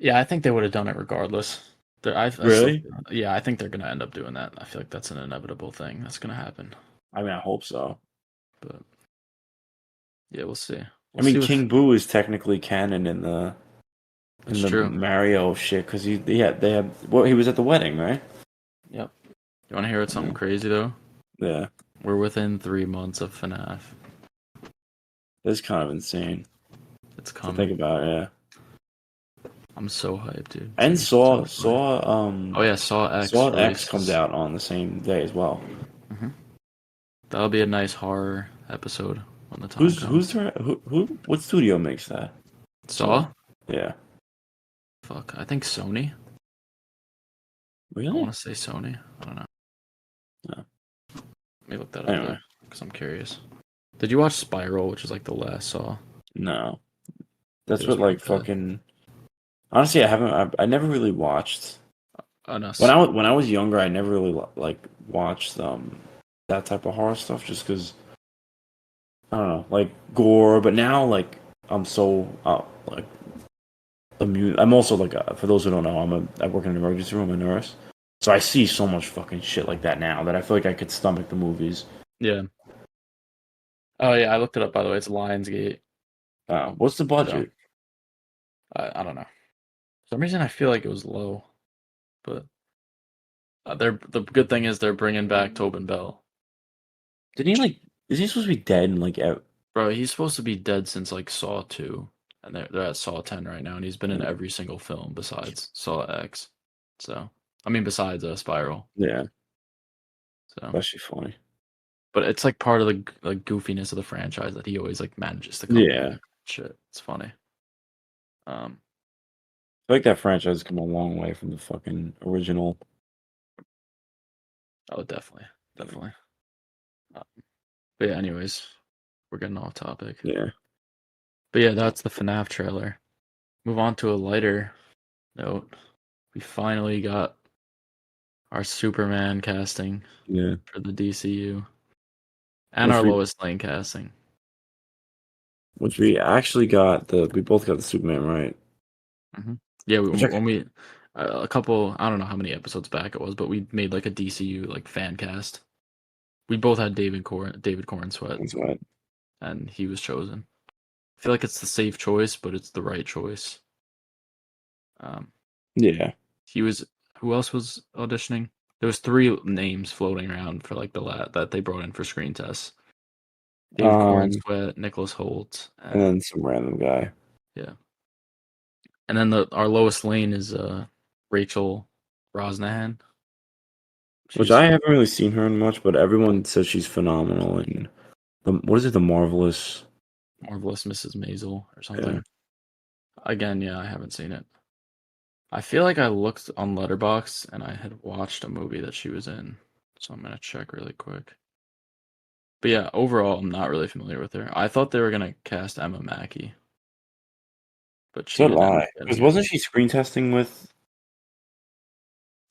A: Yeah, I think they would have done it regardless. I still,
B: Really?
A: yeah, I think they're gonna end up doing that. I feel like that's an inevitable thing that's gonna happen.
B: I mean, I hope so.
A: But yeah, we'll see.
B: I
A: We'll
B: mean,
A: see with.
B: King Boo is technically canon in
A: That's
B: the
A: true.
B: Mario shit because they had well he was at the wedding, right?
A: Yep. You want to hear something
B: Yeah.
A: crazy though?
B: Yeah,
A: We're within 3 months of FNAF.
B: that's kind of insane
A: It's
B: to think
A: coming.
B: about. Yeah,
A: I'm so hyped, dude. It's
B: and
A: gonna be so funny. Oh yeah, Saw X
B: Saw X comes
A: releases.
B: out on the same day as well.
A: hmm That'll be a nice horror episode when the time
B: Who's
A: comes.
B: who what studio makes that? Saw.
A: Saw?
B: Yeah.
A: Fuck, I think Sony. I
B: Really?
A: want to say Sony. I don't know.
B: No.
A: Let me look that up though,
B: Anyway,
A: because I'm curious. Did you watch Spiral, which is like the last Saw?
B: no.
A: It
B: That's
A: was
B: what
A: pretty
B: like
A: bad.
B: fucking. Honestly, I haven't. I never really watched
A: Oh no,
B: when I was younger. I never really like watched that type of horror stuff just because I don't know like gore. But now like I'm so like immune. I'm also like for those who don't know, I work in an emergency room. I'm a nurse, so I see so much fucking shit like that now that I feel like I could stomach the movies.
A: yeah. Oh yeah, I looked it up by the way. It's Lionsgate.
B: What's the
A: So
B: budget?
A: I don't know. For some reason I feel like it was low, but they're the good thing is they're bringing back Tobin Bell.
B: Didn't he like? Is he supposed to be dead? And like,
A: Bro, he's supposed to be dead since like Saw 2, and they're at Saw 10 right now, and he's been in every single film besides Saw X. So I mean, besides Spiral.
B: yeah,
A: So,
B: that's actually funny.
A: but it's like part of the like goofiness of the franchise that he always like manages to come
B: Yeah,
A: back. Shit, it's funny. Um,
B: I feel like that franchise has come a long way from the fucking original.
A: oh, definitely, definitely. Uh, but yeah, anyways, we're getting off topic.
B: Yeah,
A: But yeah, that's the FNAF trailer. Move on to a lighter note. We finally got our Superman casting
B: yeah.
A: for the DCU and
B: Which
A: our
B: we
A: Lois Lane casting.
B: which we actually got we both got the Superman right.
A: hmm Yeah,
B: Which I,
A: when we a couple, I don't know how many episodes back it was, but we made like a DCU like fan cast. We both had David Corn Sweat,
B: that's right.
A: and he was chosen. I feel like it's the safe choice, but it's the right choice. Um,
B: Yeah.
A: he was. Who else was auditioning? There was three names floating around for like the that they brought in for screen tests. David Corn
B: Um,
A: Sweat, Nicholas Holt,
B: and
A: and
B: then some random guy,
A: yeah. And then our Lois Lane is Rachel Brosnahan.
B: which
A: She's
B: I haven't really seen her in much, but everyone says she's phenomenal. And what is it? The Marvelous.
A: Marvelous Mrs. Maisel or
B: Yeah.
A: something. Again, yeah, I haven't seen it. I feel like I looked on Letterboxd and I had watched a movie that she was in, so I'm gonna check really quick. But yeah, overall, I'm not really familiar with her. I thought they were gonna cast Emma Mackey, but she
B: So did
A: didn't end
B: I.
A: up
B: Because
A: getting it.
B: wasn't she screen testing with?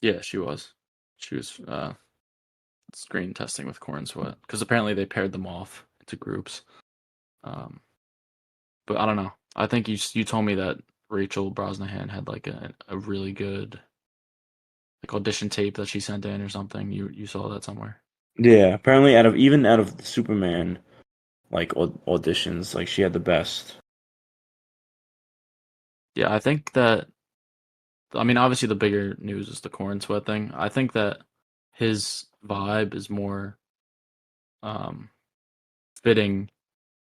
A: Yeah, she was. She was screen testing with Corn Sweat because apparently they paired them off into groups. Um, but I don't know. I think you told me that Rachel Brosnahan had like a really good like audition tape that she sent in or something. You saw that somewhere.
B: Yeah. Apparently, out of the Superman like auditions, like she had the best.
A: Yeah, I think that. I mean, obviously the bigger news is the Corn Sweat thing. I think that his vibe is more um, fitting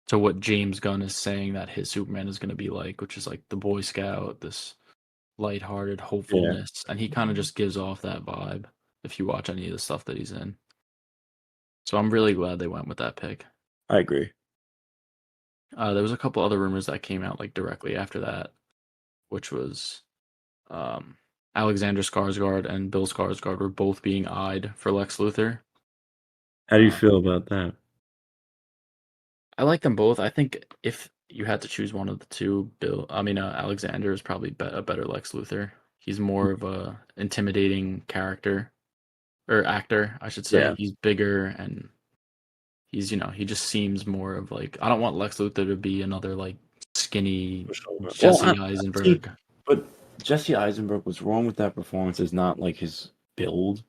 A: to what James Gunn is saying that his Superman is going to be like, which is like the Boy Scout, this lighthearted
B: Yeah.
A: hopefulness, and he kind of just gives off that vibe. if you watch any of the stuff that he's in. So I'm really glad they went with that pick.
B: I agree.
A: There was a couple other rumors that came out like directly after that, which was Alexander Skarsgård and Bill Skarsgård were both being eyed for Lex Luthor.
B: How do you feel about that?
A: I like them both. I think if you had to choose one of the two, Alexander is probably a better Lex Luthor. He's more of a intimidating character or actor, I should say.
B: Yeah.
A: He's bigger and he's, he just seems more of like, I don't want Lex Luthor to be another like skinny Jesse Eisenberg.
B: But Jesse Eisenberg, what's wrong with that performance is not like his build.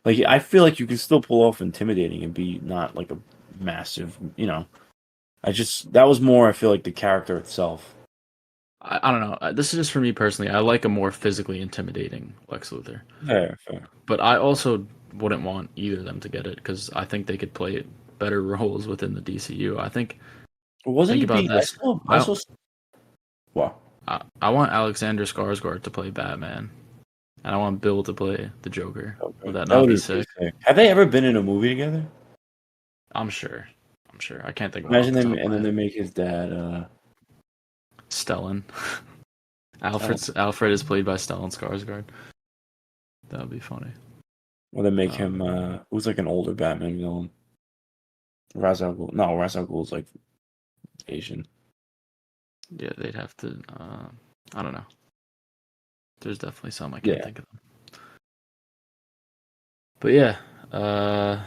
B: Like I feel like you can still pull off intimidating and be not like a massive, that was more, I feel like, the character itself.
A: I don't know. This is just for me personally. I like a more physically intimidating Lex Luthor.
B: Fair.
A: But I also wouldn't want either of them to get it because I think they could play better roles within the DCU. I think.
B: Wasn't
A: think
B: he
A: about this.
B: What?
A: I want Alexander Skarsgård to play Batman, and I want Bill to play the Joker. Okay. Would that not be sick?
B: Have they ever been in a movie together?
A: I'm sure. I can't think of
B: Imagine them, and then they make his dad
A: Stellan. Alfred is played by Stellan Skarsgård. That would be funny.
B: Or they make him who's like an older Batman villain. Ra's al Ghul. No, Ra's al Ghul's like Asian.
A: Yeah, they'd have to. I don't know. There's definitely some I can't think of them. But yeah, I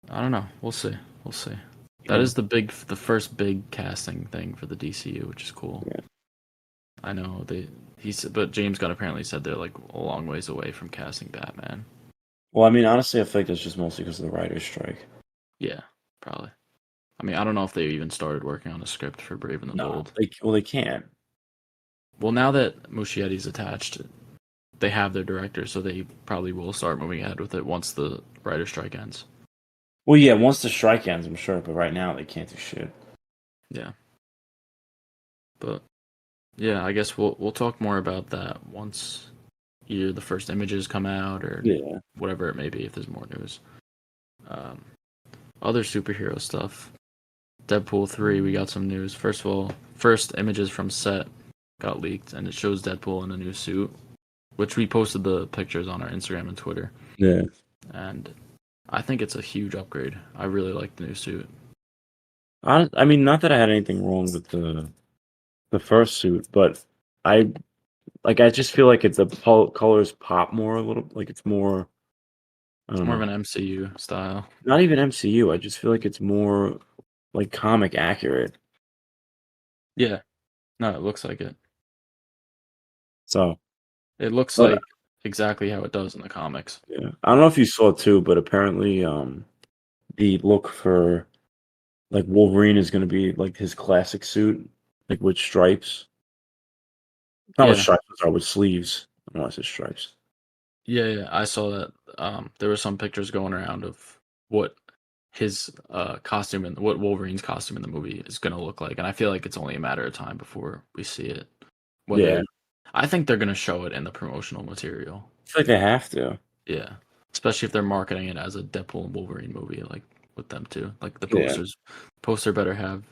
A: don't know. We'll see. That is the first big casting thing for the DCU, which is cool.
B: Yeah.
A: I know but James Gunn apparently said they're like a long ways away from casting Batman.
B: Well, I mean, honestly, I feel like that's just mostly because of the writer's strike.
A: Yeah, probably. I mean, I don't know if they even started working on a script for Brave and the Bold.
B: They can't.
A: Well, now that Muschietti's attached, they have their director, so they probably will start moving ahead with it once the writer's strike ends.
B: Well, yeah, once the strike ends, I'm sure, but right now they can't do shit.
A: Yeah. But yeah, I guess we'll talk more about that once either the first images come out or whatever it may be if there's more news. Other superhero stuff. Deadpool 3, we got some news. First of all, first images from set got leaked, and it shows Deadpool in a new suit, which we posted the pictures on our Instagram and Twitter.
B: Yeah.
A: And I think it's a huge upgrade. I really like the new suit.
B: I mean, not that I had anything wrong with the first suit, but I just feel like the colors pop more a little. Like it's more.
A: It's more of an MCU style.
B: Not even MCU. I just feel like it's more like comic accurate.
A: Yeah. No, it looks like it.
B: So.
A: It looks like exactly how it does in the comics.
B: Yeah. I don't know if you saw it too, but apparently the look for like Wolverine is going to be like his classic suit, like with stripes. Not with stripes, sorry, with sleeves. I don't know why I said stripes.
A: Yeah, I saw that. There were some pictures going around of what his costume and what Wolverine's costume in the movie is going to look like, and I feel like it's only a matter of time before we see it. I think they're going to show it in the promotional material.
B: I feel like they have to.
A: Yeah, especially if they're marketing it as a Deadpool and Wolverine movie, like with them too. Like the posters, poster better have.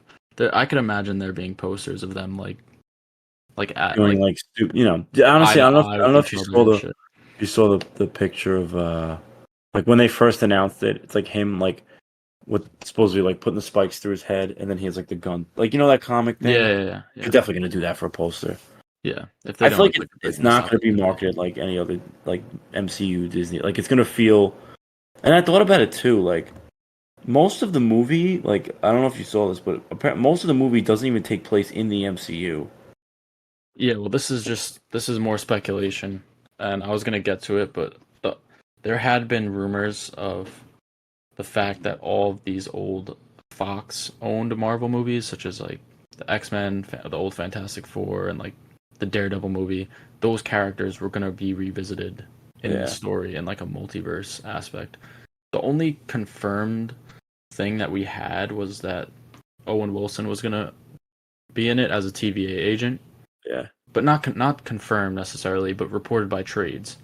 A: I could imagine there being posters of them like
B: doing honestly, I don't know if you saw the picture of like when they first announced it. It's like him like with supposedly like putting the spikes through his head, and then he has like the gun, like that comic thing.
A: Yeah.
B: You're definitely gonna do that for a poster.
A: Yeah,
B: I feel like it's not going to be marketed like any other like MCU Disney. Like it's going to feel, and I thought about it too. Like most of the movie, like I don't know if you saw this, but most of the movie doesn't even take place in the MCU.
A: Yeah, well, this is more speculation, and I was going to get to it, but there had been rumors of the fact that all of these old Fox-owned Marvel movies, such as like the X-Men, the old Fantastic Four, and like the Daredevil movie, those characters were going to be revisited in the story in like a multiverse aspect. The only confirmed thing that we had was that Owen Wilson was going to be in it as a TVA agent.
B: Yeah.
A: But not confirmed necessarily, but reported by trades.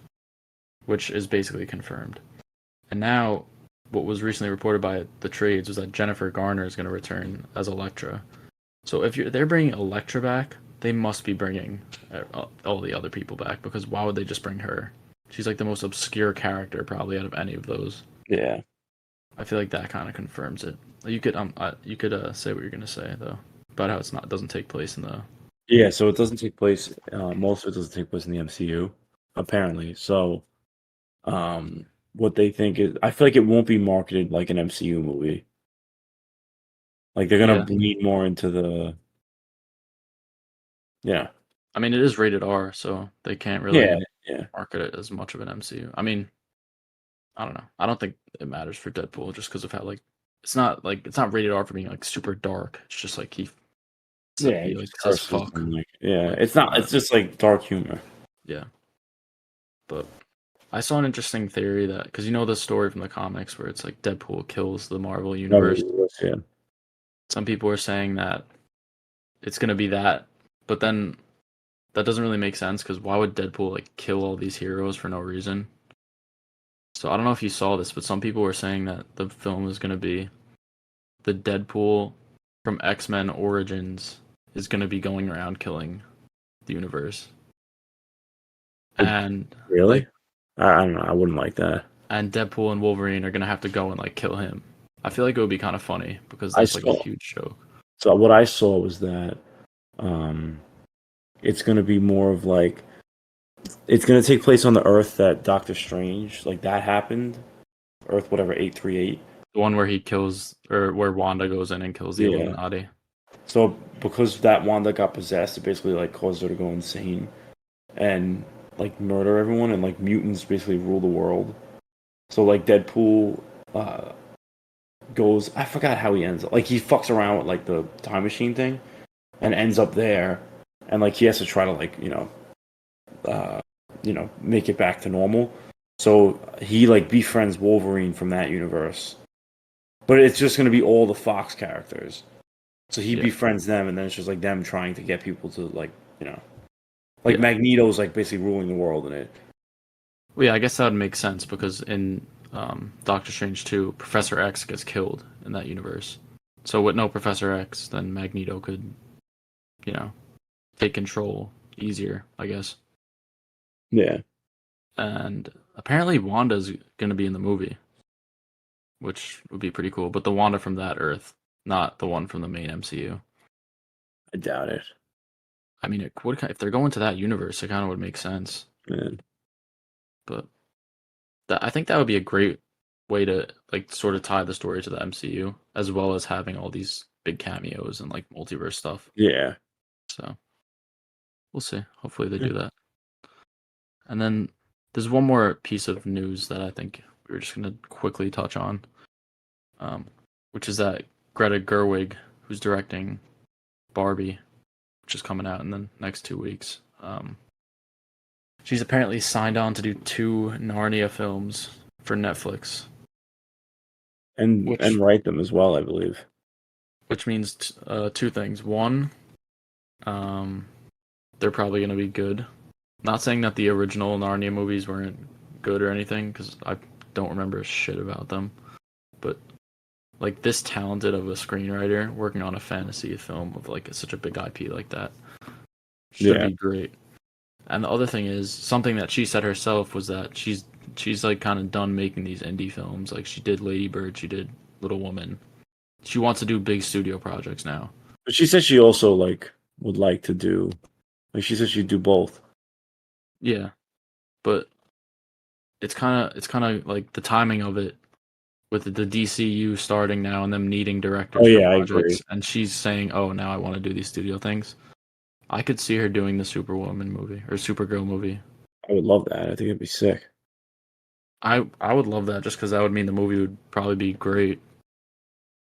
A: which is basically confirmed. And now, what was recently reported by the trades was that Jennifer Garner is going to return as Elektra. So if they're bringing Elektra back, they must be bringing all the other people back, because why would they just bring her? She's like the most obscure character probably out of any of those.
B: Yeah.
A: I feel like that kind of confirms it. You could say what you're gonna say though about how it doesn't take place in the.
B: Yeah, so it doesn't take place. Most of it doesn't take place in the MCU, apparently. So, what they think is, I feel like it won't be marketed like an MCU movie. Like they're gonna
A: Yeah.
B: bleed more into the. Yeah.
A: I mean, it is rated R, so they can't really
B: Yeah.
A: market it as much of an MCU. I mean, I don't know. I don't think it matters for Deadpool just because of how it's not rated R for being like super dark. It's just like he like says fuck.
B: It's not. It's just like dark humor.
A: Yeah. But I saw an interesting theory that, because you know the story from the comics where it's like Deadpool kills the Marvel universe.
B: Yeah.
A: Some people are saying that it's gonna be that, but then that doesn't really make sense, because why would Deadpool like kill all these heroes for no reason? So I don't know if you saw this, but some people were saying that the film is gonna be the Deadpool from X-Men Origins is gonna be going around killing the universe. And
B: really,
A: like,
B: I don't know. I wouldn't like that.
A: And Deadpool and Wolverine are gonna have to go and like kill him. I feel like it would be kind of funny because that's like a huge joke.
B: So what I saw was that it's going to be more of like, it's going to take place on the Earth that Doctor Strange, like that happened. Earth, whatever, 838.
A: The one where he kills, or where Wanda goes in and kills the Illuminati.
B: So because that Wanda got possessed, it basically like caused her to go insane and like murder everyone, and like mutants basically rule the world. So like Deadpool goes, I forgot how he ends up. Like he fucks around with like the time machine thing and ends up there, and like he has to try to like make it back to normal. So he like befriends Wolverine from that universe, but it's just going to be all the Fox characters. So he befriends them, and then it's just like them trying to get people to like Magneto's like basically ruling the world in it.
A: Well, yeah, I guess that would make sense, because in Doctor Strange 2, Professor X gets killed in that universe. So with no Professor X, then Magneto could, take control easier, I guess.
B: Yeah.
A: And apparently Wanda's going to be in the movie, which would be pretty cool. But the Wanda from that Earth, not the one from the main MCU.
B: I doubt it.
A: I mean, if they're going to that universe, it kind of would make sense.
B: Man.
A: But I think that would be a great way to like sort of tie the story to the MCU, as well as having all these big cameos and like multiverse stuff.
B: Yeah.
A: So we'll see. Hopefully they do that. And then there's one more piece of news that I think we're just going to quickly touch on, which is that Greta Gerwig, who's directing Barbie, which is coming out in the next 2 weeks, she's apparently signed on to do 2 Narnia films for Netflix.
B: And write them as well, I believe.
A: Which means 2 things. One, they're probably going to be good. Not saying that the original Narnia movies weren't good or anything, because I don't remember shit about them. But like this talented of a screenwriter working on a fantasy film of like such a big IP like that should be great. And the other thing is, something that she said herself was that she's like kind of done making these indie films. Like she did Lady Bird, she did Little Woman. She wants to do big studio projects now.
B: But she said she also like would like to do, like she said she'd do both.
A: Yeah, but it's kind of like the timing of it with the DCU starting now and them needing directors for projects, I agree. And she's saying, "Oh, now I want to do these studio things." I could see her doing the Superwoman movie or Supergirl movie.
B: I would love that. I think it'd be sick.
A: I would love that, just because that would mean the movie would probably be great.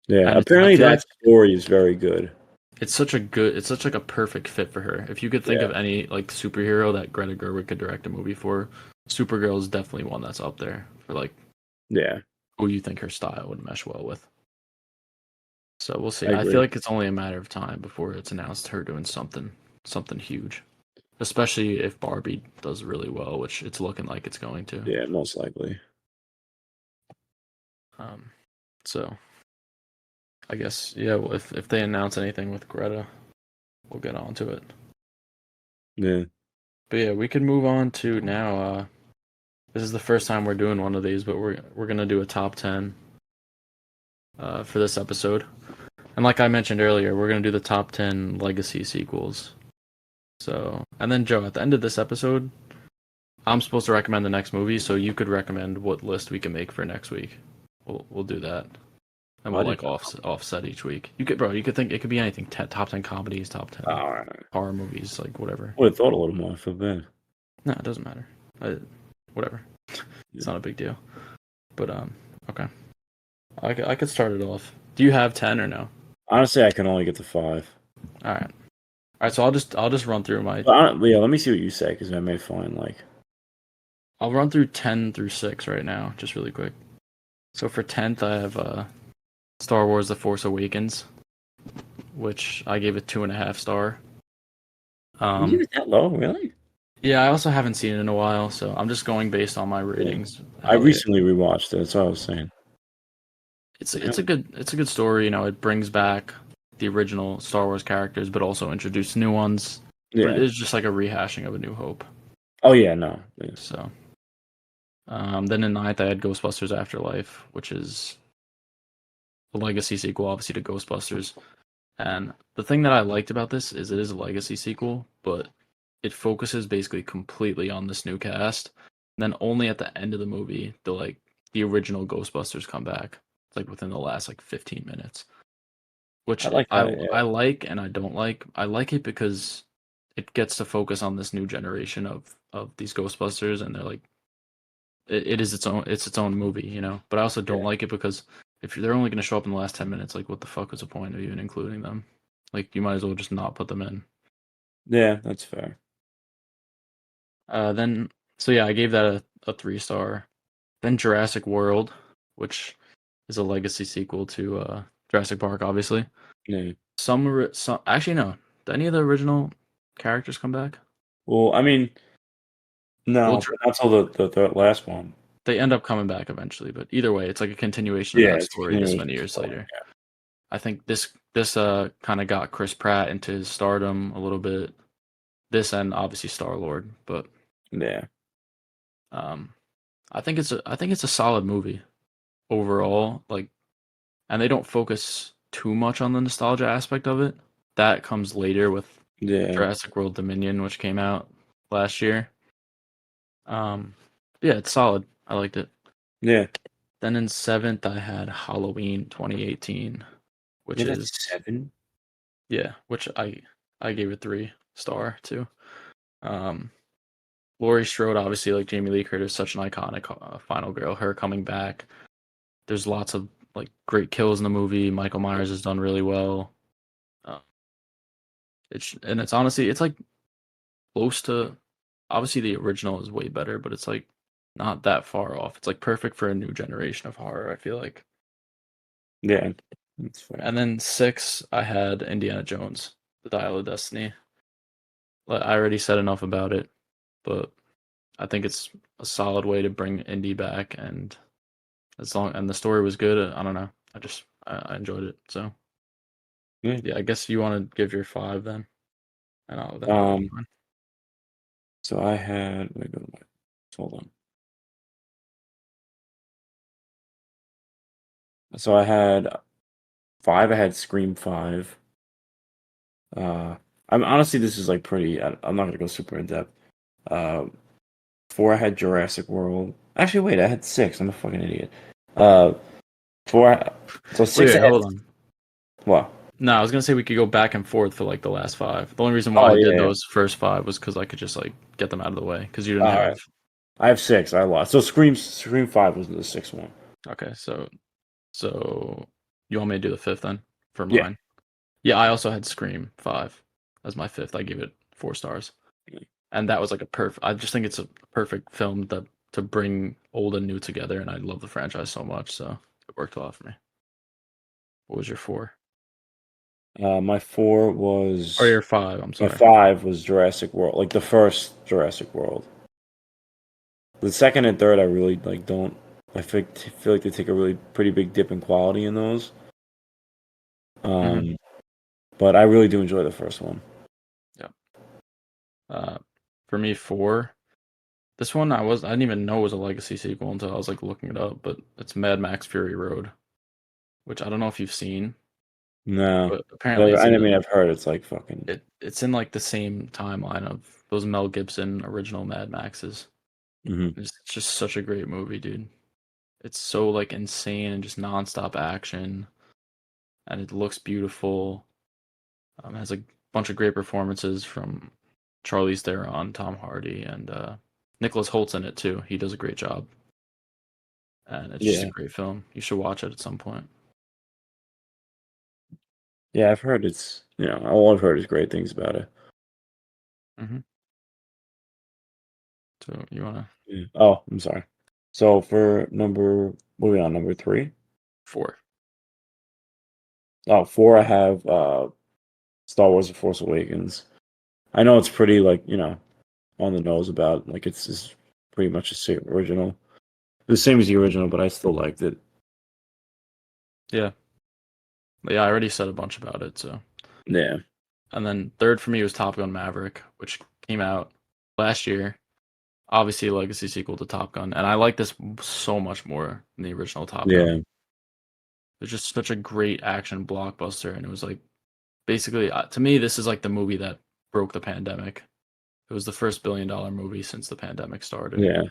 B: Yeah, and apparently that story is very good.
A: It's such like a perfect fit for her. If you could think of any like superhero that Greta Gerwig could direct a movie for, Supergirl is definitely one that's up there for like who you think her style would mesh well with. So we'll see. I feel like it's only a matter of time before it's announced her doing something huge. especially if Barbie does really well, which it's looking like it's going to.
B: Yeah, most likely.
A: So I guess well, if they announce anything with Greta, we'll get on to it.
B: Yeah.
A: But yeah, we could move on to now. This is the first time we're doing one of these, but we're gonna do a top 10 for this episode. And like I mentioned earlier, we're gonna do the top 10 legacy sequels. So, and then Joe, at the end of this episode, I'm supposed to recommend the next movie, so you could recommend what list we can make for next week. We'll do that, and we'll like offset each week. You could think it could be anything. Top 10 comedies, top 10 horror movies, like whatever.
B: I would have thought a little more. I feel bad.
A: No, it doesn't matter. Whatever. It's not a big deal. But okay. I could start it off. Do you have 10 or no?
B: Honestly, I can only get to 5.
A: All right. So I'll just run through my.
B: Yeah, let me see what you say because I may find like.
A: I'll run through 10 through 6 right now, just really quick. So for 10th, I have Star Wars: The Force Awakens, which I gave a 2.5 star.
B: You give it that low, really?
A: Yeah, I also haven't seen it in a while, so I'm just going based on my ratings.
B: I recently rewatched it. That's what I was saying.
A: It's a good story. You know, it brings back the original Star Wars characters, but also introduce new ones. Yeah. But it is just like a rehashing of A New Hope.
B: Oh yeah, no. Yeah.
A: So, then in 9th, I had Ghostbusters Afterlife, which is a legacy sequel, obviously, to Ghostbusters. And the thing that I liked about this is it is a legacy sequel, but it focuses basically completely on this new cast. And then only at the end of the movie, the original Ghostbusters come back. It's like within the last 15 minutes. Which I like and I don't like. I like it because it gets to focus on this new generation of these Ghostbusters, and they're like it is its own movie, you know. But I also don't like it because if they're only going to show up in the last 10 minutes, like what the fuck was the point of even including them? Like you might as well just not put them in.
B: Yeah, that's fair.
A: Then I gave that a 3-star. Then Jurassic World, which is a legacy sequel to Jurassic Park, obviously.
B: Yeah.
A: Some actually no. Did any of the original characters come back?
B: Well, I mean, no, but not till the last one.
A: They end up coming back eventually, but either way, it's like a continuation of that story this many years later. Yeah. I think this kind of got Chris Pratt into his stardom a little bit. This and obviously Star-Lord, but
B: yeah.
A: I think it's a solid movie overall, and they don't focus too much on the nostalgia aspect of it. That comes later with Jurassic World Dominion, which came out last year. Yeah, it's solid. I liked it.
B: Yeah.
A: Then in 7th, I had Halloween 2018, which is
B: 7.
A: Yeah, which I gave it 3-star too. Laurie Strode, obviously, like Jamie Lee Curtis, such an iconic final girl. Her coming back. There's lots of great kills in the movie. Michael Myers has done really well. It's honestly close to. Obviously, the original is way better, but it's not that far off. It's perfect for a new generation of horror, I feel like.
B: Yeah, that's fair.
A: And then 6, I had Indiana Jones, The Dial of Destiny. I already said enough about it, but I think it's a solid way to bring Indy back, and the story was good. I don't know. I enjoyed it. So yeah, I guess you want to give your 5 then, and I'll
B: So I had. Hold on. So I had 5. I had Scream 5. I'm honestly, this is pretty. I'm not gonna go super in depth. 4, I had Jurassic World. Actually, wait, I had 6. I'm a fucking idiot. 4. So 6.
A: Wait, hold on.
B: What?
A: No, I was gonna say we could go back and forth for the last 5. The only reason why I did those first 5 was because I could just get them out of the way because you didn't have.
B: Right. I have 6. I lost. So Scream 5 was the 6th one.
A: Okay, so you want me to do the 5th then for mine? Yeah, I also had Scream 5 as my 5th. I gave it 4 stars, and that was a perfect. I just think it's a perfect film to bring old and new together, and I love the franchise so much, so it worked a lot for me. What was your 4?
B: My 4
A: Or
B: was
A: your 5, I'm
B: my
A: sorry.
B: 5 was Jurassic World, like the first Jurassic World. The second and third, I really like don't. I feel like they take a really pretty big dip in quality in those.
A: Hmm.
B: Um, but I really do enjoy the first one.
A: Yeah. Uh, for me, 4. This one I didn't even know was a legacy sequel until I was like looking it up, but it's Mad Max Fury Road, which I don't know if you've seen,
B: No,
A: but apparently
B: I mean I've heard it's like fucking.
A: it's in like the same timeline of those Mel Gibson original Mad Maxes.
B: Hmm.
A: It's just such a great movie, dude. It's so like insane and just nonstop action, and it looks beautiful. It has a bunch of great performances from Charlize Theron, Tom Hardy, and Nicholas Holt's in it too. He does a great job, and it's just a
B: Yeah,
A: great film. You should watch it at some point.
B: yeah, I've heard it's all I've heard is great things about it.
A: Hmm. So you wanna
B: Yeah. Oh, I'm sorry. So for what are we on number 3?
A: 4?
B: Oh, 4 I have Star Wars: The Force Awakens. I know it's pretty like on the nose about like it's pretty much the same as the original, but I still liked it.
A: Yeah, but yeah. I already said a bunch about it. So,
B: Yeah,
A: and then third for me was Top Gun Maverick, which came out last year. Obviously, a legacy sequel to Top Gun, and I like this so much more than the original Top Gun.
B: yeah,
A: It's just such a great action blockbuster, and it was like basically to me, this is like the movie that broke the pandemic. It was the first $1 billion movie since the pandemic started.
B: yeah,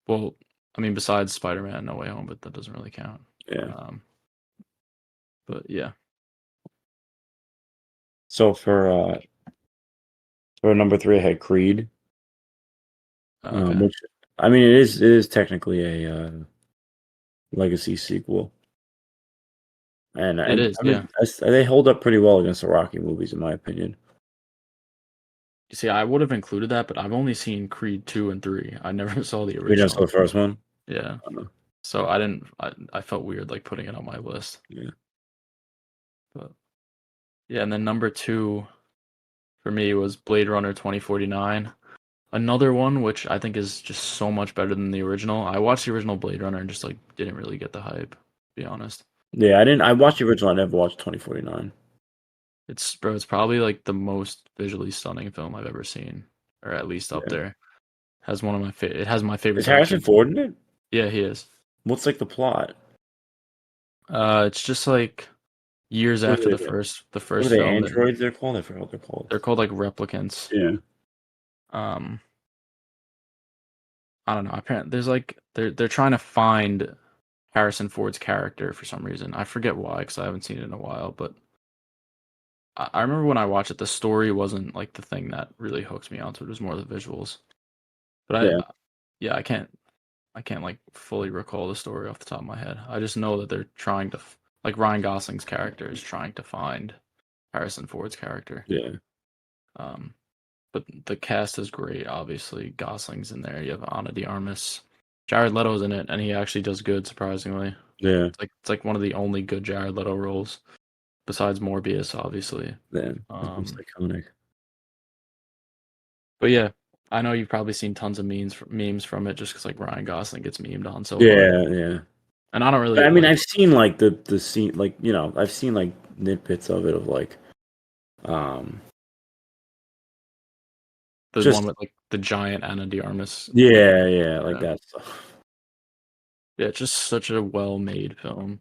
A: Well, I mean, besides Spider-Man: No Way Home, but that doesn't really count.
B: yeah.
A: Um, but yeah,
B: So for number 3, I had Creed,
A: okay,
B: which I mean it is technically a legacy sequel, and
A: it is.
B: I
A: Yeah,
B: mean they hold up pretty well against the Rocky movies in my opinion.
A: you see, I would have included that, but I've only seen Creed 2 and 3. I never saw the
B: We just saw
A: original.
B: the first one.
A: Yeah,
B: Uh,
A: so I didn't. I felt weird like putting it on my list.
B: yeah,
A: But yeah, and then number 2 for me was Blade Runner 2049. Another one which I think is just so much better than the original. I watched the original Blade Runner and just like didn't really get the hype, to be honest.
B: yeah. I didn't. I watched the original. I never watched 2049.
A: It's probably like the most visually stunning film I've ever seen, or at least up
B: Yeah,
A: there. Has one of my it has my favorite
B: is Harrison
A: directing.
B: Ford in it?
A: Yeah, he is.
B: What's like the plot?
A: It's just like years
B: What
A: after
B: are they?
A: the
B: What are
A: first
B: they?
A: film that
B: Androids? They're called. I forgot what they're called.
A: they're called like replicants.
B: Yeah,
A: Um, I don't know. Apparently, there's like they're trying to find Harrison Ford's character for some reason. I forget why because I haven't seen it in a while. But I remember when I watched it, the story wasn't like the thing that really hooks me onto it. It was more the visuals. But
B: yeah,
A: yeah, I can't like fully recall the story off the top of my head. I just know that they're trying to like Ryan Gosling's character is trying to find Harrison Ford's character.
B: yeah,
A: Um, but the cast is great. Obviously, Gosling's in there. You have Ana de Armas, Jared Leto's in it, and he actually does good. Surprisingly,
B: yeah.
A: it's like one of the only good Jared Leto roles besides Morbius, obviously.
B: Yeah, that's most
A: Um,
B: iconic.
A: but yeah, I know you've probably seen tons of memes from it just because like Ryan Gosling gets memed on so hard,
B: Yeah, yeah.
A: and I don't really
B: But I mean,
A: like
B: I've seen like the scene, like I've seen like nitbits of it of like, um,
A: the one
B: just
A: with like the giant Ana de Armas. Like,
B: yeah, yeah, like
A: yeah,
B: that stuff.
A: yeah, it's just such a well-made film.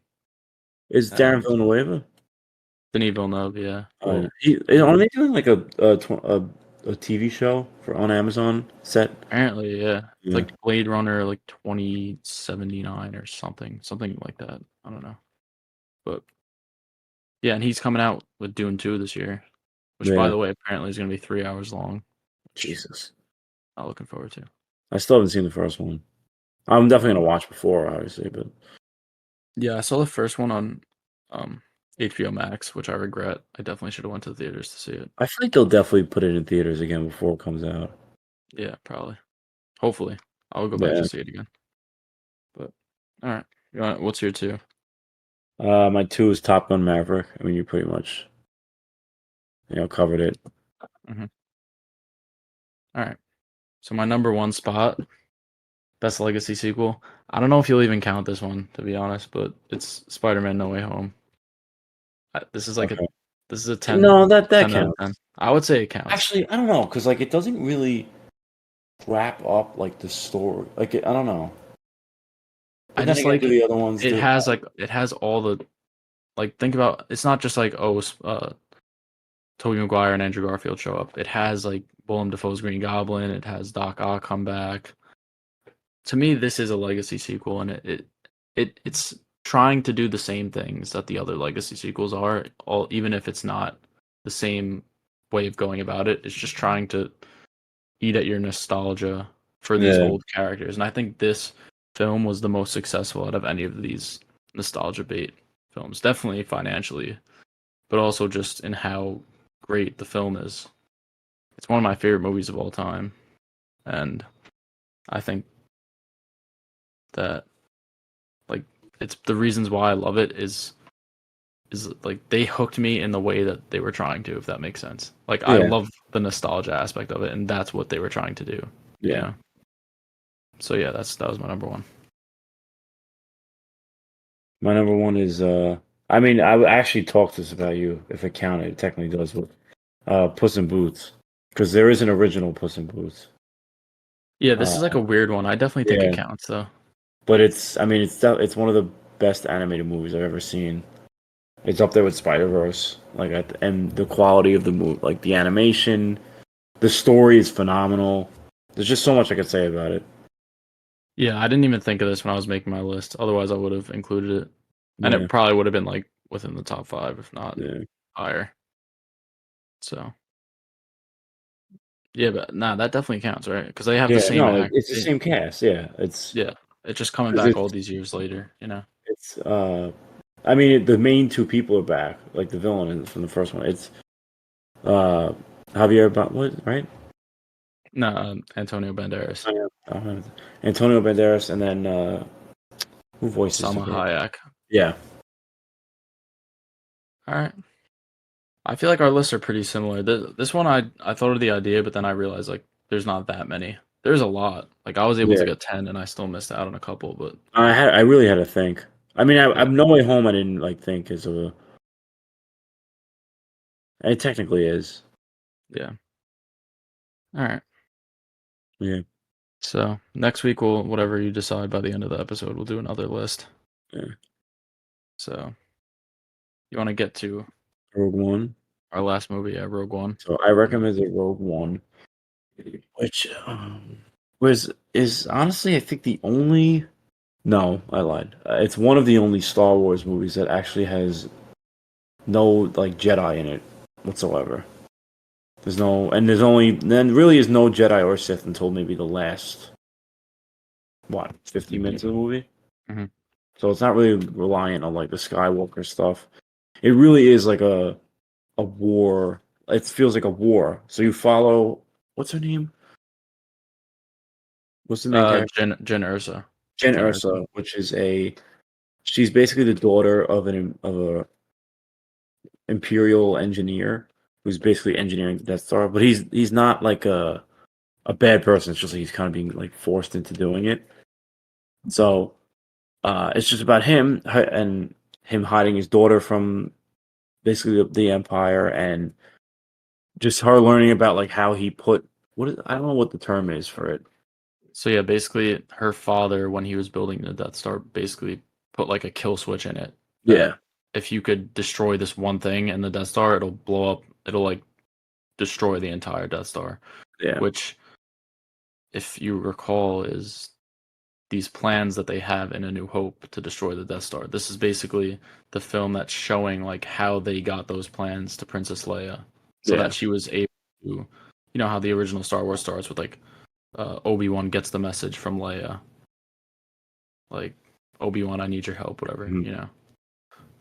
B: Is Darren
A: And
B: Villanueva?
A: Denis Villeneuve, yeah.
B: Oh yeah,
A: Well,
B: are they doing like a TV show for on Amazon set?
A: apparently, yeah. It's
B: Yeah,
A: like Blade Runner, like 2079 or something like that. I don't know, but yeah, and he's coming out with Dune 2 this year, which, by
B: yeah.
A: the way, apparently is going to be 3 hours long, which
B: Jesus,
A: I'm looking forward to.
B: I still haven't seen the first one. I'm definitely gonna watch before, obviously, but
A: Yeah, I saw the first one on um, HBO Max, which I regret. I definitely should have went to the theaters to see it.
B: I feel like they'll definitely put it in theaters again before it comes out.
A: Yeah, probably. Hopefully, I'll go back to
B: Yeah.
A: see it again. But all right, what's your two?
B: My 2 is Top Gun Maverick. I mean, you pretty much covered it.
A: Mm-hmm. All right. So my number one spot, best legacy sequel. I don't know if you'll even count this one, to be honest, but it's Spider-Man: No Way Home. This is like
B: Okay.
A: this is a
B: No, that
A: 10 out of 10.
B: counts.
A: I would say it counts.
B: Actually, I don't know, because like it doesn't really wrap up like the story. Like I don't know.
A: I
B: But then
A: just
B: again,
A: like
B: do the other ones
A: it
B: do?
A: has like it has all the like think about it's not just like Tobey Maguire and Andrew Garfield show up. It has like Willem Dafoe's Green Goblin. It has Doc Ock come back. To me, this is a legacy sequel, and it's trying to do the same things that the other legacy sequels are. All even if it's not the same way of going about it, it's just trying to eat at your nostalgia for these
B: Yeah,
A: old characters. And I think this film was the most successful out of any of these nostalgia bait films. Definitely financially, but also just in how great the film is. It's one of my favorite movies of all time, and I think that like it's the reasons why I love it is like they hooked me in the way that they were trying to, if that makes sense. Like I
B: yeah,
A: love the nostalgia aspect of it, and that's what they were trying to do. You
B: yeah.
A: know. So yeah, that was my number one.
B: My number one is I mean, I would actually talk this about you if it counted. It technically does, but Puss in Boots, because there is an original Puss in Boots.
A: Yeah,
B: Uh,
A: this is like a weird one. I definitely think it
B: yeah,
A: counts though.
B: but I mean, it's one of the best animated movies I've ever seen. It's up there with Spider-Verse, and the quality of the movie, like the animation, the story is phenomenal. There's just so much I could say about it.
A: Yeah, I didn't even think of this when I was making my list. Otherwise, I would have included it, and
B: Yeah,
A: it probably would have been like within the top five, if not
B: yeah,
A: higher. So yeah, but nah, that definitely counts, right? Because they have the
B: yeah.
A: same
B: No,
A: act.
B: it's the same cast. Yeah,
A: Yeah, it's just coming
B: because
A: back all these years later.
B: it's I mean, the main two people are back, like the villain from the first one. It's uh Javier what, right?
A: No, Antonio Banderas,
B: Uh, Antonio Banderas, and then who voices the
A: Salma
B: girl?
A: Hayek.
B: Yeah,
A: All right. I feel like our lists are pretty similar. This one, I thought of the idea, but then I realized like there's not that many. There's a lot. Like I was able to
B: yeah.
A: get 10, and I still missed out on a couple. But
B: I really had to think. I mean,
A: yeah,
B: I'm No Way Home. I didn't like think as a. It technically is.
A: yeah. All right.
B: Yeah,
A: So next week we'll whatever you decide by the end of the episode, we'll do another list.
B: yeah.
A: So you want to get to
B: Rogue One.
A: our last movie, Rogue One.
B: So I recommended Rogue One, which was is honestly I think the only. No, I lied. It's one of the only Star Wars movies that actually has no like Jedi in it whatsoever. There's only then really is no Jedi or Sith until maybe the last 50 minutes of the movie.
A: Mm-hmm.
B: So it's not really reliant on like the Skywalker stuff. It really is like a war. It feels like a war. So you follow what's her name? What's the main character?
A: Jen Ursa.
B: Jen
A: Jen Ursa.
B: Ursa, which is she's basically the daughter of a imperial engineer who's basically engineering the Death Star. But he's not like a bad person. It's just like he's kind of being like forced into doing it. So it's just about and him hiding his daughter from basically the Empire, and just her learning about like how he put I don't know what the term is for it.
A: So yeah, basically her father, when he was building the Death Star, basically put like a kill switch in it that
B: Yeah,
A: if you could destroy this one thing in the Death Star, it'll blow up. It'll like destroy the entire Death Star.
B: yeah,
A: Which, if you recall, is these plans that they have in A New Hope to destroy the Death Star. This is basically the film that's showing like how they got those plans to Princess Leia, so
B: yeah.
A: that she was able to, you know how the original Star Wars starts with like Obi-Wan gets the message from Leia, like Obi-Wan, I need your help, whatever,
B: Mhm.
A: you know.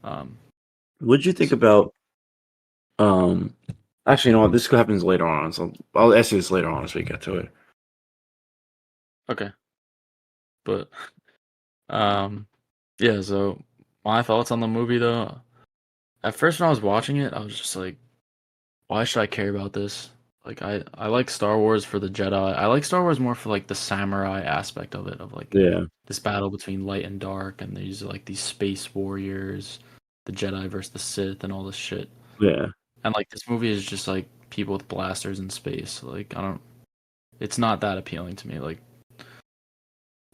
A: Um,
B: What'd you think
A: so,
B: about? Um, Actually, you know what? This happens later on, so I'll ask you this later on as we get to it.
A: okay, but um, yeah. So my thoughts on the movie though. At first, when I was watching it, I was just like, why should I care about this? Like I like Star Wars for the Jedi. I like Star Wars more for like the samurai aspect of it, of like
B: Yeah,
A: this battle between light and dark, and these like these space warriors, the Jedi versus the Sith, and all this shit.
B: yeah,
A: And like this movie is just like people with blasters in space. Like I don't, it's not that appealing to me. Like,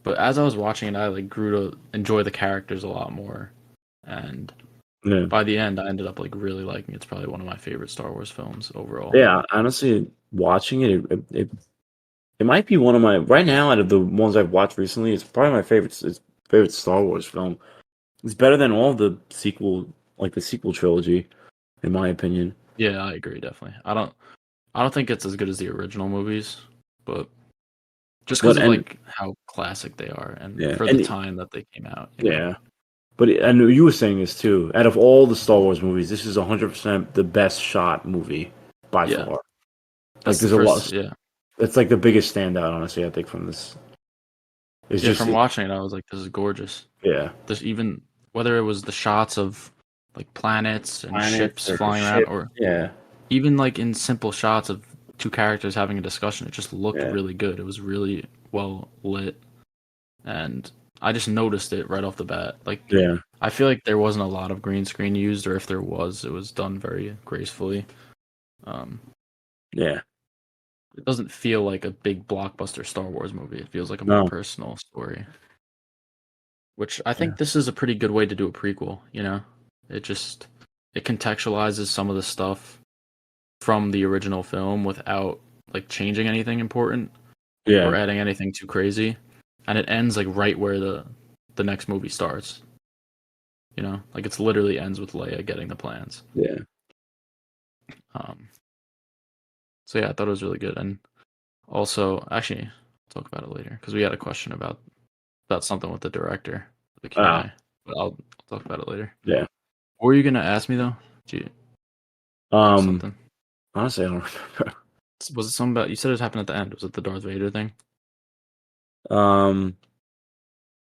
A: but as I was watching it, I like grew to enjoy the characters a lot more, and
B: yeah,
A: by the end, I ended up like really liking it. It's probably one of my favorite Star Wars films overall.
B: yeah. Honestly, watching it might be one of my right now out of the ones I've watched recently. It's probably my favorite. It's favorite Star Wars film. It's better than all the sequel, like the sequel trilogy, in my opinion.
A: Yeah, I agree definitely. I don't think it's as good as the original movies, but just because
B: But
A: of
B: and
A: like how classic they are and
B: yeah,
A: for the
B: and
A: time that they came out, you know.
B: yeah, but and you were saying this too. Out of all the Star Wars movies, this is 100% the best shot movie by
A: Yeah,
B: far. Like
A: that's the
B: there's a
A: first.
B: lot.
A: Yeah,
B: It's like the biggest standout, honestly. I think from this. It's
A: yeah.
B: just
A: From watching it, I was like, this is gorgeous.
B: yeah,
A: There's even whether it was the shots of like planets and
B: planets
A: ships
B: or
A: flying around,
B: ship.
A: or
B: Yeah,
A: even like in simple shots of two characters having a discussion, it just looked
B: yeah,
A: really good. It was really well lit, and I just noticed it right off the bat. Like,
B: yeah,
A: I feel like there wasn't a lot of green screen used, or if there was, it was done very gracefully. Um,
B: yeah.
A: it doesn't feel like a big blockbuster Star Wars movie. It feels like a more
B: No,
A: personal story, which I
B: yeah,
A: think this is a pretty good way to do a prequel. You know, it just it contextualizes some of the stuff from the original film without like changing anything important or
B: yeah,
A: adding anything too crazy, and it ends like right where the next movie starts. You know, like it's literally ends with Leia getting the plans.
B: yeah.
A: Um, so yeah, I thought it was really good, and also actually I'll talk about it later because we had a question about something with the director, the Q and
B: Ah,
A: A. But I'll talk about it later.
B: yeah.
A: What were you gonna ask me though? Did you have
B: Um,
A: something?
B: honestly, I don't remember.
A: Was it something about you said it happened at the end? Was it the Darth Vader thing?
B: Um,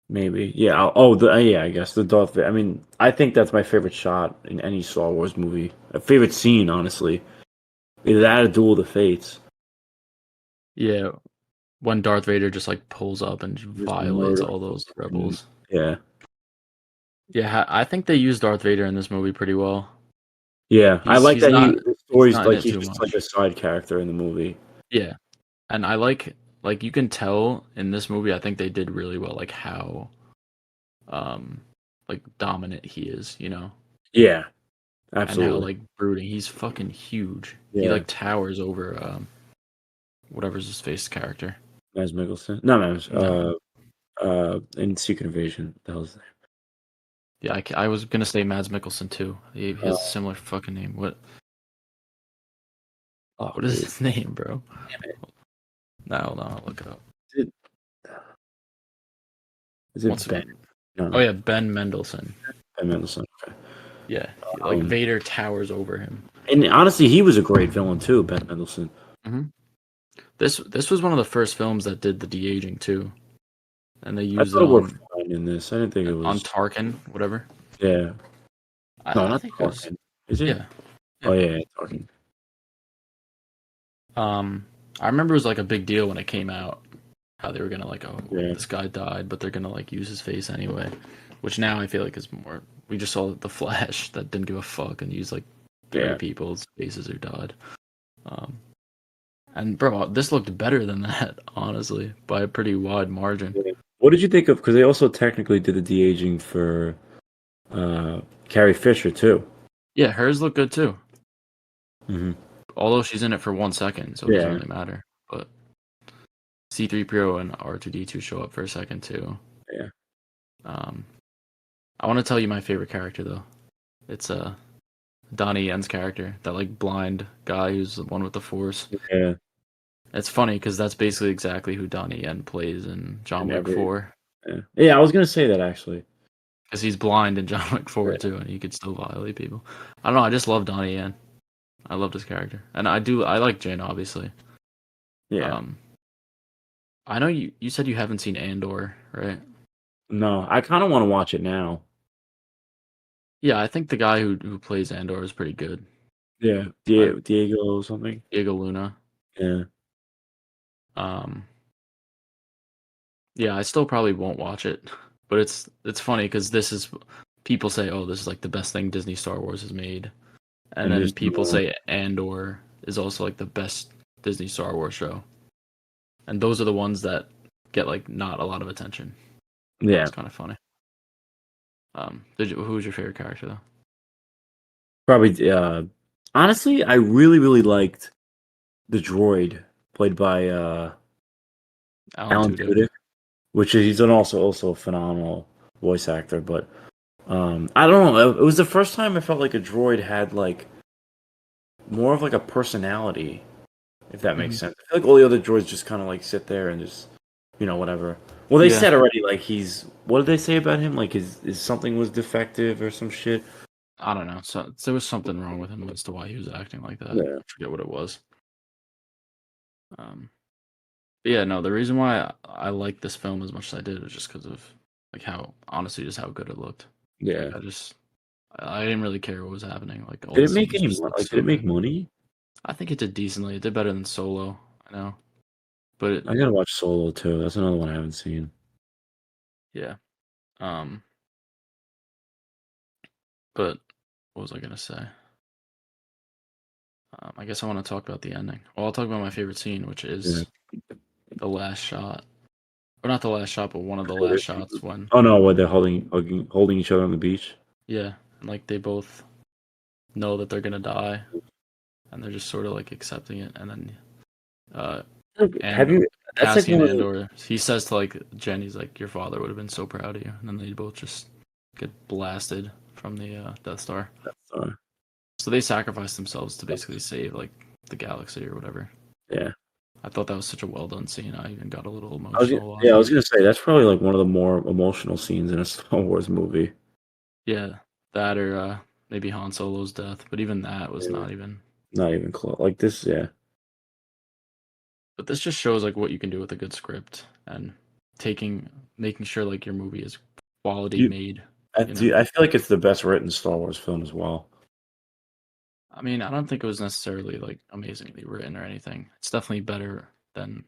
B: maybe. Yeah. Oh, yeah. I guess the Darth Vader. I mean, I think that's my favorite shot in any Star Wars movie. A favorite scene, honestly. Either that or Duel of the Fates.
A: Yeah, when Darth Vader just like pulls up and
B: Just
A: violates
B: murder.
A: all those
B: And,
A: rebels.
B: yeah.
A: Yeah, I think they used Darth Vader in this movie pretty well.
B: Yeah. I like
A: He's
B: that
A: not
B: the
A: he's
B: story's
A: not in
B: like
A: it
B: he's
A: too
B: just like
A: much.
B: a side character in the movie.
A: Yeah, and I like you can tell in this movie. I think they did really well, like how um like dominant he is, you know,
B: Yeah.
A: and how
B: Absolutely.
A: like brooding. He's fucking huge. He
B: Yeah.
A: like towers over whatever's his face character.
B: Mads Mikkelsen. No, Mads.
A: No,
B: In Secret Invasion. That was.
A: yeah, I was gonna say Mads Mikkelsen too. He
B: Uh,
A: has a similar fucking name.
B: oh,
A: What is
B: dude.
A: his name, bro?
B: Damn it.
A: No, hold on, I'll look it up.
B: Is it, is
A: Once,
B: it Ben? No,
A: oh
B: no.
A: yeah, Ben Mendelsohn.
B: Ben Mendelsohn. Okay.
A: Yeah, like
B: Um,
A: Vader towers over him.
B: and honestly, he was a great villain too, Ben Mendelsohn.
A: hmm This was one of the first films that did the de aging too, and they
B: I
A: used
B: thought
A: it
B: it worked fine in this. I didn't think it
A: on
B: was.
A: Tarkin, whatever.
B: Yeah. No,
A: I
B: not
A: think it was
B: Tarkin. Is it?
A: yeah,
B: Oh
A: yeah.
B: yeah, Tarkin.
A: Um, I remember it was like a big deal when it came out. How they were gonna like, oh,
B: Yeah.
A: this guy died, but they're gonna like use his face anyway. Which now I feel like is more. We just saw the Flash that didn't give a fuck and used like three
B: Yeah.
A: people's faces who died. Um, and bro, this looked better than that, honestly, by a pretty wide margin.
B: Yeah. What did you think of? Because they also technically did the de aging for Carrie Fisher too.
A: Yeah, hers looked good too.
B: Hmm.
A: Although she's in it for 1 second, so it doesn't
B: Yeah.
A: really matter. But C-3PO and R2-D2 show up for a second too.
B: Yeah.
A: Um, I want to tell you my favorite character though. It's Donnie Yen's character, that like blind guy who's the one with the Force.
B: Yeah.
A: It's funny because that's basically exactly who Donnie Yen plays in John
B: And
A: Wick
B: every.
A: 4.
B: Yeah. Yeah. I was gonna say that actually.
A: Because he's blind in John Wick 4
B: Yeah.
A: too, and he could still violate people. I don't know. I just love Donnie Yen. I loved his character, and I like Jin obviously.
B: Yeah.
A: Um, I know you said you haven't seen Andor, right?
B: No, I kind of want to watch it now.
A: Yeah, I think the guy who plays Andor is pretty good.
B: Yeah,
A: But
B: Diego something.
A: Diego Luna.
B: Yeah,
A: Um, yeah, I still probably won't watch it, but it's funny because this is people say, oh, this is like the best thing Disney Star Wars has made, and
B: and
A: then
B: there's
A: people
B: no.
A: say Andor is also like the best Disney Star Wars show, and those are the ones that get like not a lot of attention.
B: Yeah,
A: It's kind of funny. Who was your favorite character though?
B: probably. Honestly, I really liked the droid played by
A: Alan
B: Alan
A: Tudyk.
B: Tudyk, which is he's an also a phenomenal voice actor. But I don't know. It was the first time I felt like a droid had like more of like a personality, if that makes
A: Hmm.
B: sense. I feel like all the other droids just kind of like sit there and just whatever. Well, they
A: Yeah,
B: said already like he's what did they say about him? Like his something was defective or some shit.
A: I don't know. So there was something wrong with him as to why he was acting like that.
B: Yeah,
A: I forget what it was. Um, but yeah, no. The reason why I liked this film as much as I did was just because of like how honestly just how good it looked. Like
B: yeah.
A: I didn't really care what was happening. Like all
B: Did
A: the
B: it make
A: scenes
B: any
A: just
B: money?
A: looked
B: Like, did
A: so
B: it make
A: good.
B: money?
A: I think it did decently. It did better than Solo. I know, but
B: I gotta watch Solo too. That's another one I haven't seen.
A: yeah. Um, but what was I gonna say? I guess I want to talk about the ending. Well, I'll talk about my favorite scene, which
B: Yeah.
A: is the last shot, or not the last shot, but one of the last shots when
B: Oh no, what they're holding each other on the beach.
A: yeah, and like they both know that they're gonna die, and they're just sort of like accepting it, and then
B: Have
A: and
B: you? That's like
A: Cassian
B: one of the.
A: Andor, he says to like Jen, he's like, your father would have been so proud of you, and then they both just get blasted from the Death Star.
B: Uh,
A: So they sacrifice themselves to basically save like the galaxy or whatever.
B: yeah,
A: I thought that was such a well done scene. I even got a little emotional
B: yeah, I
A: watching
B: was
A: it.
B: gonna say that's probably like one of the more emotional scenes in a Star Wars movie.
A: Yeah, that or maybe Han Solo's death, but even that was
B: Yeah,
A: not even.
B: not even close. Like this, yeah,
A: But this just shows like what you can do with a good script and taking making sure like your movie is quality
B: you.
A: made.
B: I
A: You know,
B: do. I feel like it's the best written Star Wars film as well.
A: I mean, I don't think it was necessarily like amazingly written or anything. It's definitely better than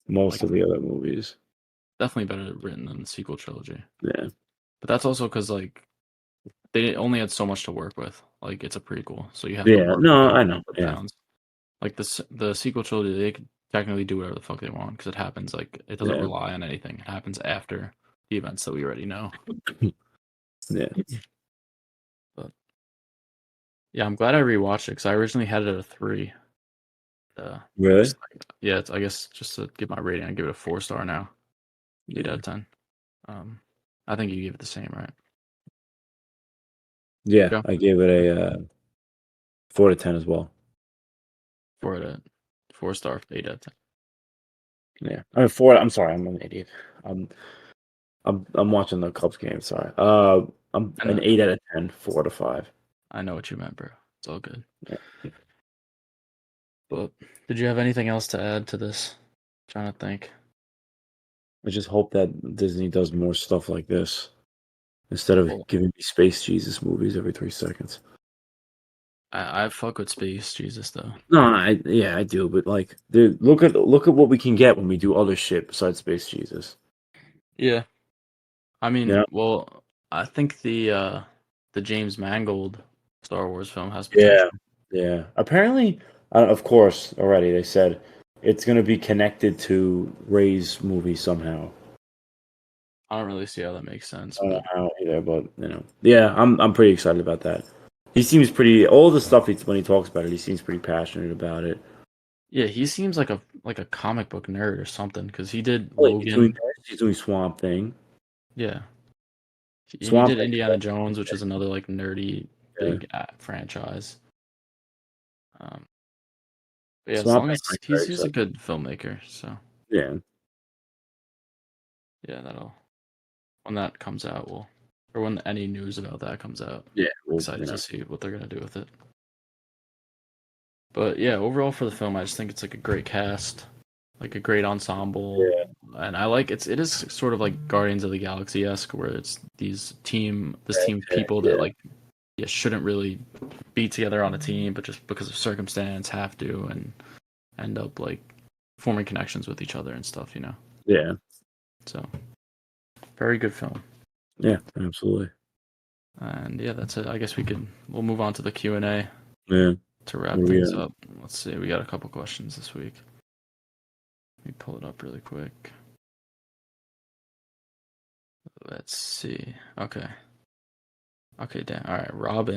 B: Most
A: like
B: of the other movies.
A: definitely better written than the sequel trilogy.
B: Yeah,
A: But that's also because like they only had so much to work with. Like it's a prequel, so you have to
B: yeah.
A: work
B: No,
A: within
B: I
A: the
B: know.
A: number of
B: Yeah,
A: bounds. Like the sequel trilogy, they could technically do whatever the fuck they want because it happens like it doesn't
B: yeah,
A: rely on anything. It happens after the events that we already know.
B: yeah.
A: But yeah, I'm glad I rewatched it because I originally had it at a 3.
B: Really?
A: Just like, yeah, I guess just to give my rating, I give it a 4 star now, 8 out
B: Yeah,
A: of 10. Um, I think you gave it the same, right?
B: yeah.
A: Yeah,
B: I gave it a 4 to 10 as well.
A: 4 star, 8 out of 10.
B: Yeah, I mean 4. I'm sorry, I'm an idiot. I'm I'm watching the Cubs game. Sorry. I'm
A: I
B: an
A: know,
B: 8 out of 10, 4 to 5.
A: I know what you meant, bro. It's all good.
B: Yeah.
A: But did you have anything else to add to this? Trying to think.
B: I just hope that Disney does more stuff like this instead of
A: Well,
B: giving me Space Jesus movies every 3 seconds.
A: I fuck with Space Jesus though.
B: No, yeah, I do, but like, dude, look at what we can get when we do other shit besides Space Jesus.
A: Yeah, I mean,
B: Yeah,
A: well, I think the James Mangold Star Wars film has
B: yeah,
A: potential.
B: yeah. Apparently, of course, already they said it's gonna be connected to Ray's movie somehow.
A: I don't really see how that makes sense,
B: I don't know
A: but
B: how either, but yeah, I'm pretty excited about that. He seems pretty. All the stuff when he talks about it, he seems pretty passionate about it.
A: yeah, he seems like a comic book nerd or something because he did
B: Oh, he's doing
A: Logan.
B: this. He's doing Swamp Thing.
A: Yeah, he
B: Swamp
A: did
B: Thing.
A: Indiana Jones, which is another like nerdy
B: Yeah.
A: big franchise. Um, but yeah, as
B: Swamp
A: long
B: Thing.
A: as
B: I'm very
A: he's a
B: excited.
A: good filmmaker, so
B: Yeah.
A: yeah, that'll when that comes out, or when any news about that comes out,
B: Yeah. Well,
A: excited to see what they're gonna do with it. But yeah, overall for the film, I just think it's like a great cast, like a great ensemble,
B: Yeah.
A: and I like it is sort of like Guardians of the Galaxy esque, where it's this team of
B: Yeah.
A: people that
B: Yeah.
A: like shouldn't really be together on a team, but just because of circumstance have to and end up like forming connections with each other and stuff, you know.
B: Yeah.
A: So very good film.
B: Yeah, absolutely.
A: And yeah, that's it. I guess we'll move on to the Q&A
B: Yeah.
A: to wrap things up. Let's see. We got a couple questions this week. Let me pull it up really quick. Let's see. Okay. Okay, damn. All right. Rob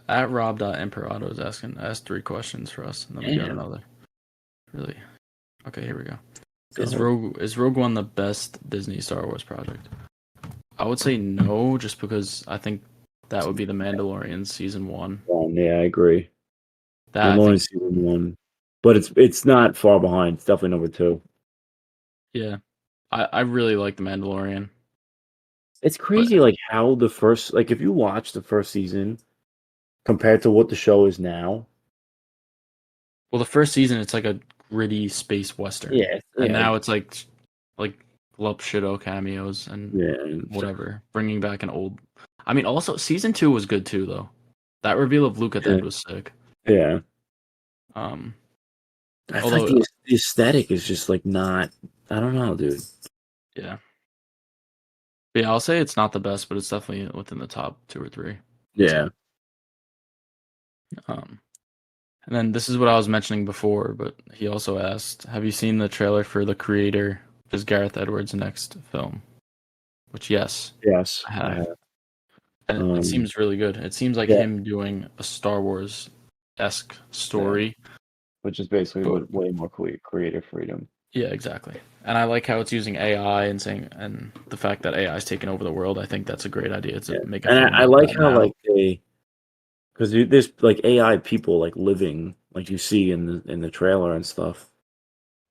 A: at Rob.Imperado is asked 3 questions for us, and then we got another. Really? Okay, here we go. Is Rogue One the best Disney Star Wars project? I would say no, just because I think that would be The Mandalorian season 1.
B: Yeah, I agree.
A: That
B: Mandalorian season 1, but it's not far behind. It's definitely number 2.
A: Yeah, I really like The Mandalorian.
B: It's crazy, like how the first, like if you watch the first season compared to what the show is now.
A: Well, the first season it's like a gritty space western.
B: Yeah,
A: And now it's like Lup Shido cameos and whatever, bringing back an old. I mean, also season 2 was good too, though. That reveal of Luke at the end was sick.
B: Yeah. I feel like the aesthetic is just like not. I don't know, dude.
A: Yeah. But yeah, I'll say it's not the best, but it's definitely within the top 2 or 3.
B: Yeah.
A: And then this is what I was mentioning before, but he also asked, have you seen the trailer for The Creator, which is Gareth Edwards' next film? Which, yes, I have. And it seems really good. It seems like him doing a Star Wars-esque story.
B: Which is basically way more creative freedom.
A: Yeah, exactly. And I like how it's using AI and the fact that AI is taking over the world. I think that's a great idea to make a film.
B: And I like how like because there's like AI people like living like you see in the trailer and stuff.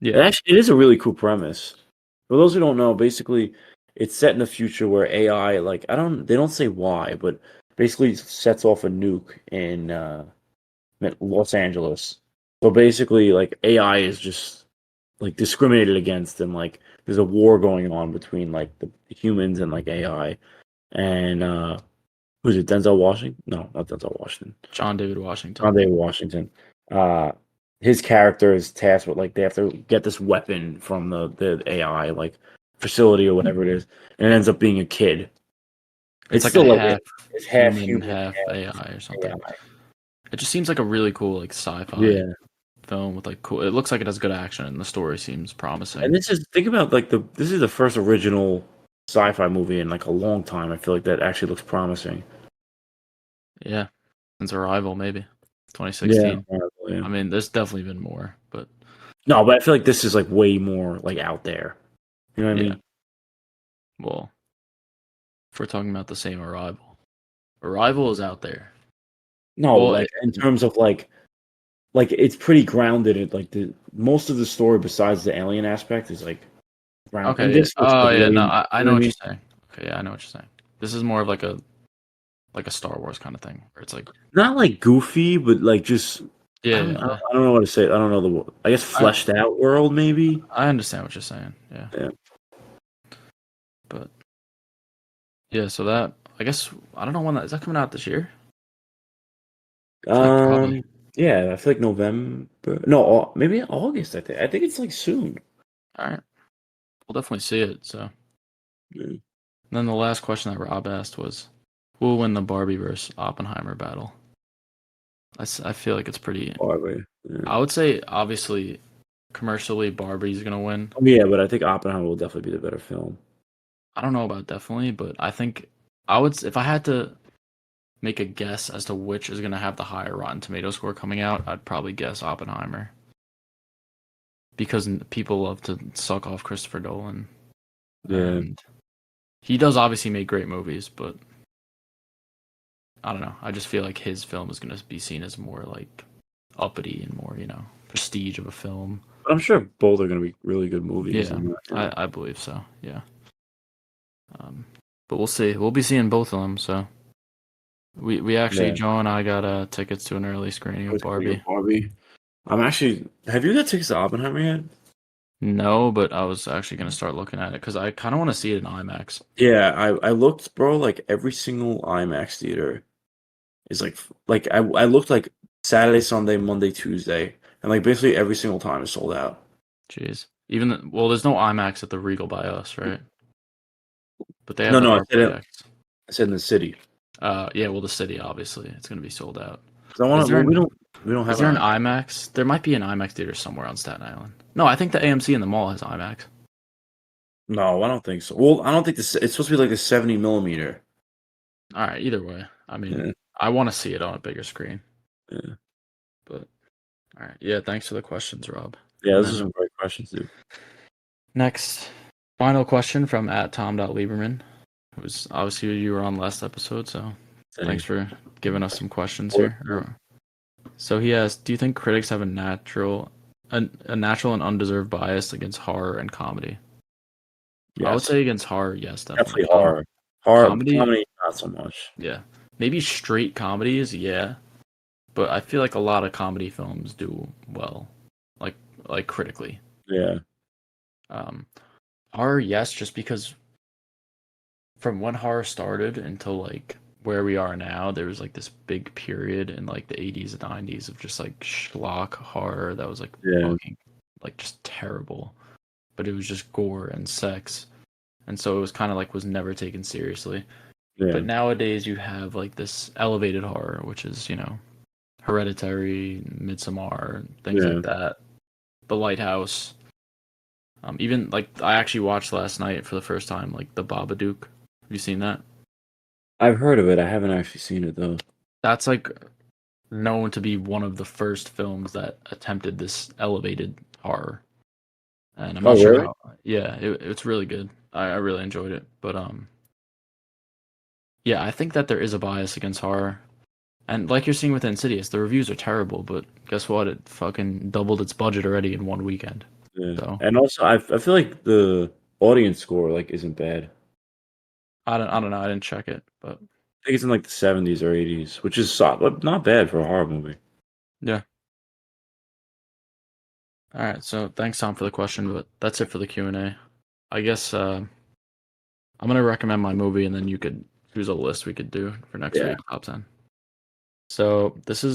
B: Yeah, it is a really cool premise. For those who don't know, basically it's set in a future where AI like they don't say why, but basically sets off a nuke in Los Angeles. So basically like AI is just like discriminated against and like there's a war going on between like the humans and like AI. And who's it? Denzel Washington? No, not Denzel Washington.
A: John David Washington.
B: John David Washington. His character is tasked with like they have to get this weapon from the AI like facility or whatever it is, and it ends up being a kid.
A: It's like
B: still
A: it's half human, half AI or something. AI. It just seems like a really cool like sci-fi film with like cool. It looks like it has good action and the story seems promising.
B: And think about like this is the first original sci-fi movie in like a long time. I feel like that actually looks promising.
A: Yeah, since Arrival maybe 2016. Yeah. I mean, there's definitely been more, but
B: no, but I feel like this is like way more like out there. You know what I mean?
A: Well, if we're talking about the same Arrival is out there.
B: No, like in terms of like it's pretty grounded in like most of the story besides the alien aspect is like grounded.
A: Okay. I know what you're saying. Okay, yeah, I know what you're saying. This is more of like a Star Wars kind of thing where it's like
B: not like goofy, but like just I don't know what to say. I don't know I guess fleshed out world maybe.
A: I understand what you're saying. Yeah. But yeah, so that I guess I don't know when is that coming out this year?
B: Yeah, I feel like November. No, maybe August. I think it's like soon.
A: All right, we'll definitely see it. So, and then the last question that Rob asked was, "Who will win the Barbie versus Oppenheimer battle?" I feel like it's pretty.
B: Barbie. Yeah.
A: I would say obviously, commercially, Barbie's gonna win.
B: Yeah, but I think Oppenheimer will definitely be the better film.
A: I don't know about definitely, but I think I would if I had to make a guess as to which is going to have the higher Rotten Tomato score coming out, I'd probably guess Oppenheimer. Because people love to suck off Christopher Nolan.
B: Yeah.
A: And he does obviously make great movies, but I don't know. I just feel like his film is going to be seen as more like uppity and more, prestige of a film.
B: I'm sure both are going to be really good movies.
A: Yeah, I believe so, yeah. But we'll see. We'll be seeing both of them, so... We actually, Joe and I got tickets to an early screening of Barbie.
B: I'm actually. Have you got tickets to Oppenheimer yet?
A: No, but I was actually gonna start looking at it because I kind of want to see it in IMAX.
B: Yeah, I looked, bro. Like every single IMAX theater is like I looked like Saturday, Sunday, Monday, Tuesday, and like basically every single time is sold out.
A: Jeez. Well, there's no IMAX at the Regal by us, right? But they have
B: No,
A: the
B: no,
A: RPX.
B: I said in the city.
A: Yeah, well, the city obviously it's gonna be sold out.
B: 'Cause I want
A: Is
B: to.
A: there
B: Well,
A: an
B: we don't
A: is
B: have
A: there an
B: an
A: IMAX? There might be an IMAX theater somewhere on Staten Island. No, I think the AMC in the mall has IMAX.
B: No, I don't think so. Well, I don't think this. It's supposed to be like a 70 millimeter.
A: All right, either way, I mean,
B: Yeah,
A: I want to see it on a bigger screen.
B: yeah,
A: But all right, yeah, thanks for the questions, Rob.
B: yeah.
A: And
B: Those are
A: then
B: some great questions, dude.
A: next, final question from @Tom.Lieberman. It was obviously you were on last episode, so thanks
B: Same.
A: for giving us some questions here. So he asked, do you think critics have a natural and undeserved bias against horror and comedy? I would
B: Yes,
A: say against horror, yes, definitely.
B: definitely horror. Horror,
A: Comedy,
B: comedy, not so much.
A: yeah. Maybe straight comedies, yeah. But I feel like a lot of comedy films do well, like critically.
B: Yeah,
A: Um, Horror, yes, just because from when horror started until like where we are now, there was like this big period in like the 80s and 90s of just like schlock horror that was like
B: yeah,
A: fucking like just terrible. But it was just gore and sex. And so it was kind of like was never taken seriously.
B: yeah,
A: But nowadays you have like this elevated horror, which is, Hereditary, Midsommar, things
B: yeah.
A: like that. The Lighthouse. Even like I actually watched last night for the first time, like The Babadook. Have you seen that?
B: I've heard of it. I haven't actually seen it though.
A: That's like known to be one of the first films that attempted this elevated horror. And I'm
B: Oh,
A: not sure
B: really?
A: how. Yeah, it's really good. I really enjoyed it. But yeah, I think that there is a bias against horror. And like you're seeing with Insidious, the reviews are terrible, but guess what? It fucking doubled its budget already in one weekend.
B: Yeah.
A: So
B: And also, I feel like the audience score like isn't bad.
A: I don't know. I didn't check it, but
B: I think it's in like the 70s or 80s, which is solid, not bad for a horror movie.
A: yeah. All right. So thanks, Tom, for the question, but that's it for the Q&A. I guess I'm gonna recommend my movie, and then you could choose a list we could do for next
B: Yeah.
A: week, top 10. So this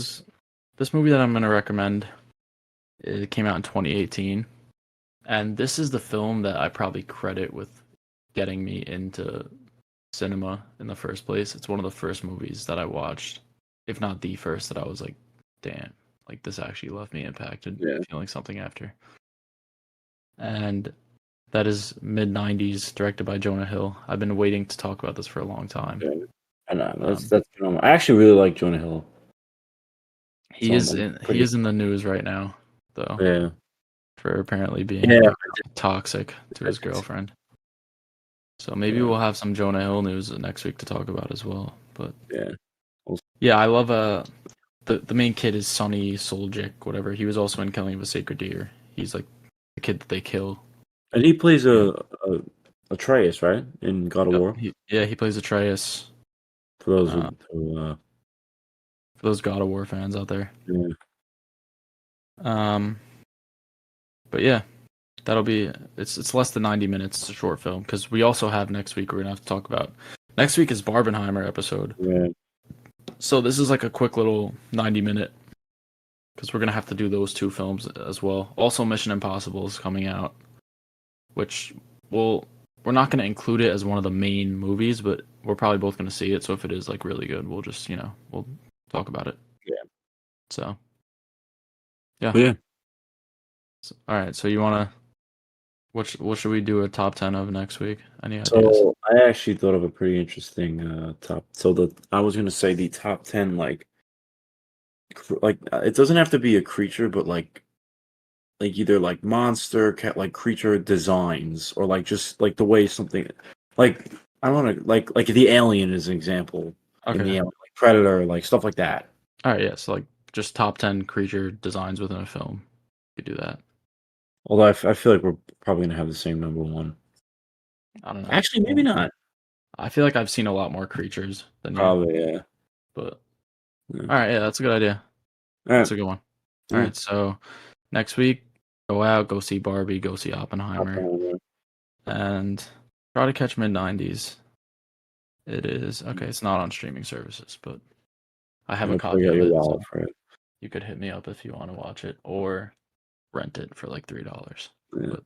A: movie that I'm gonna recommend. It came out in 2018, and this is the film that I probably credit with getting me into cinema in the first place. It's one of the first movies that I watched, if not the first, that I was like, damn, like this actually left me impacted,
B: Yeah.
A: feeling something after. And that is mid 90s, directed by Jonah Hill. I've been waiting to talk about this for a long time.
B: Yeah. I know.
A: Um,
B: That's phenomenal. I actually really like Jonah Hill.
A: he
B: So
A: is
B: I'm
A: he
B: pretty.
A: is in the news right now, though,
B: Yeah.
A: for apparently being
B: Yeah.
A: like toxic to
B: I
A: his
B: did see.
A: girlfriend. So maybe
B: Yeah.
A: we'll have some Jonah Hill news next week to talk about as well. But
B: Yeah.
A: yeah, I love the main kid is Sonny Soljic, whatever. He was also in Killing of a Sacred Deer. He's like the kid that they kill.
B: And he plays
A: Yeah.
B: a Atreus, right? In God of
A: Yep.
B: War.
A: He plays Atreus.
B: For those
A: Uh, for those God of War fans out there.
B: yeah.
A: Um, but yeah, that'll be it's less than 90 minutes. It's a short film because we also have next week we're gonna have to talk about. Next week is Barbenheimer episode.
B: Yeah.
A: So this is like a quick little 90-minute because we're gonna have to do those two films as well. Also, Mission Impossible is coming out, which we're not gonna include it as one of the main movies, but we're probably both gonna see it. So if it is like really good, we'll just we'll talk about it.
B: Yeah.
A: So yeah.
B: But yeah.
A: All right. So you wanna what should we do a top 10 of next week? Any ideas?
B: So I actually thought of a pretty interesting top. So I was gonna say the top 10 it doesn't have to be a creature, but like either like monster cat like creature designs or like just like the way something like I don't know like the alien is an example in the
A: Okay.
B: alien, like Predator, like stuff like that.
A: All right. Yeah. So like just top 10 creature designs within a film. You could do that.
B: Although I feel like we're probably gonna have the same number one.
A: I don't know.
B: Actually, maybe
A: Well,
B: not.
A: I feel like I've seen a lot more creatures than you,
B: Probably, yeah.
A: but
B: Yeah.
A: all right. Yeah, that's a good idea.
B: All
A: That's
B: right.
A: a good one. All
B: Yeah.
A: right. So next week Go out, go see Barbie, go see Oppenheimer, and try to catch mid-90s. It is okay. It's not on streaming services, but I have a copy of it. So you could hit me up if you want to watch it or rent it for like $3. Yeah. But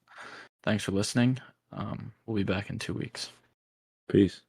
A: thanks for listening. We'll be back in 2 weeks.
B: Peace.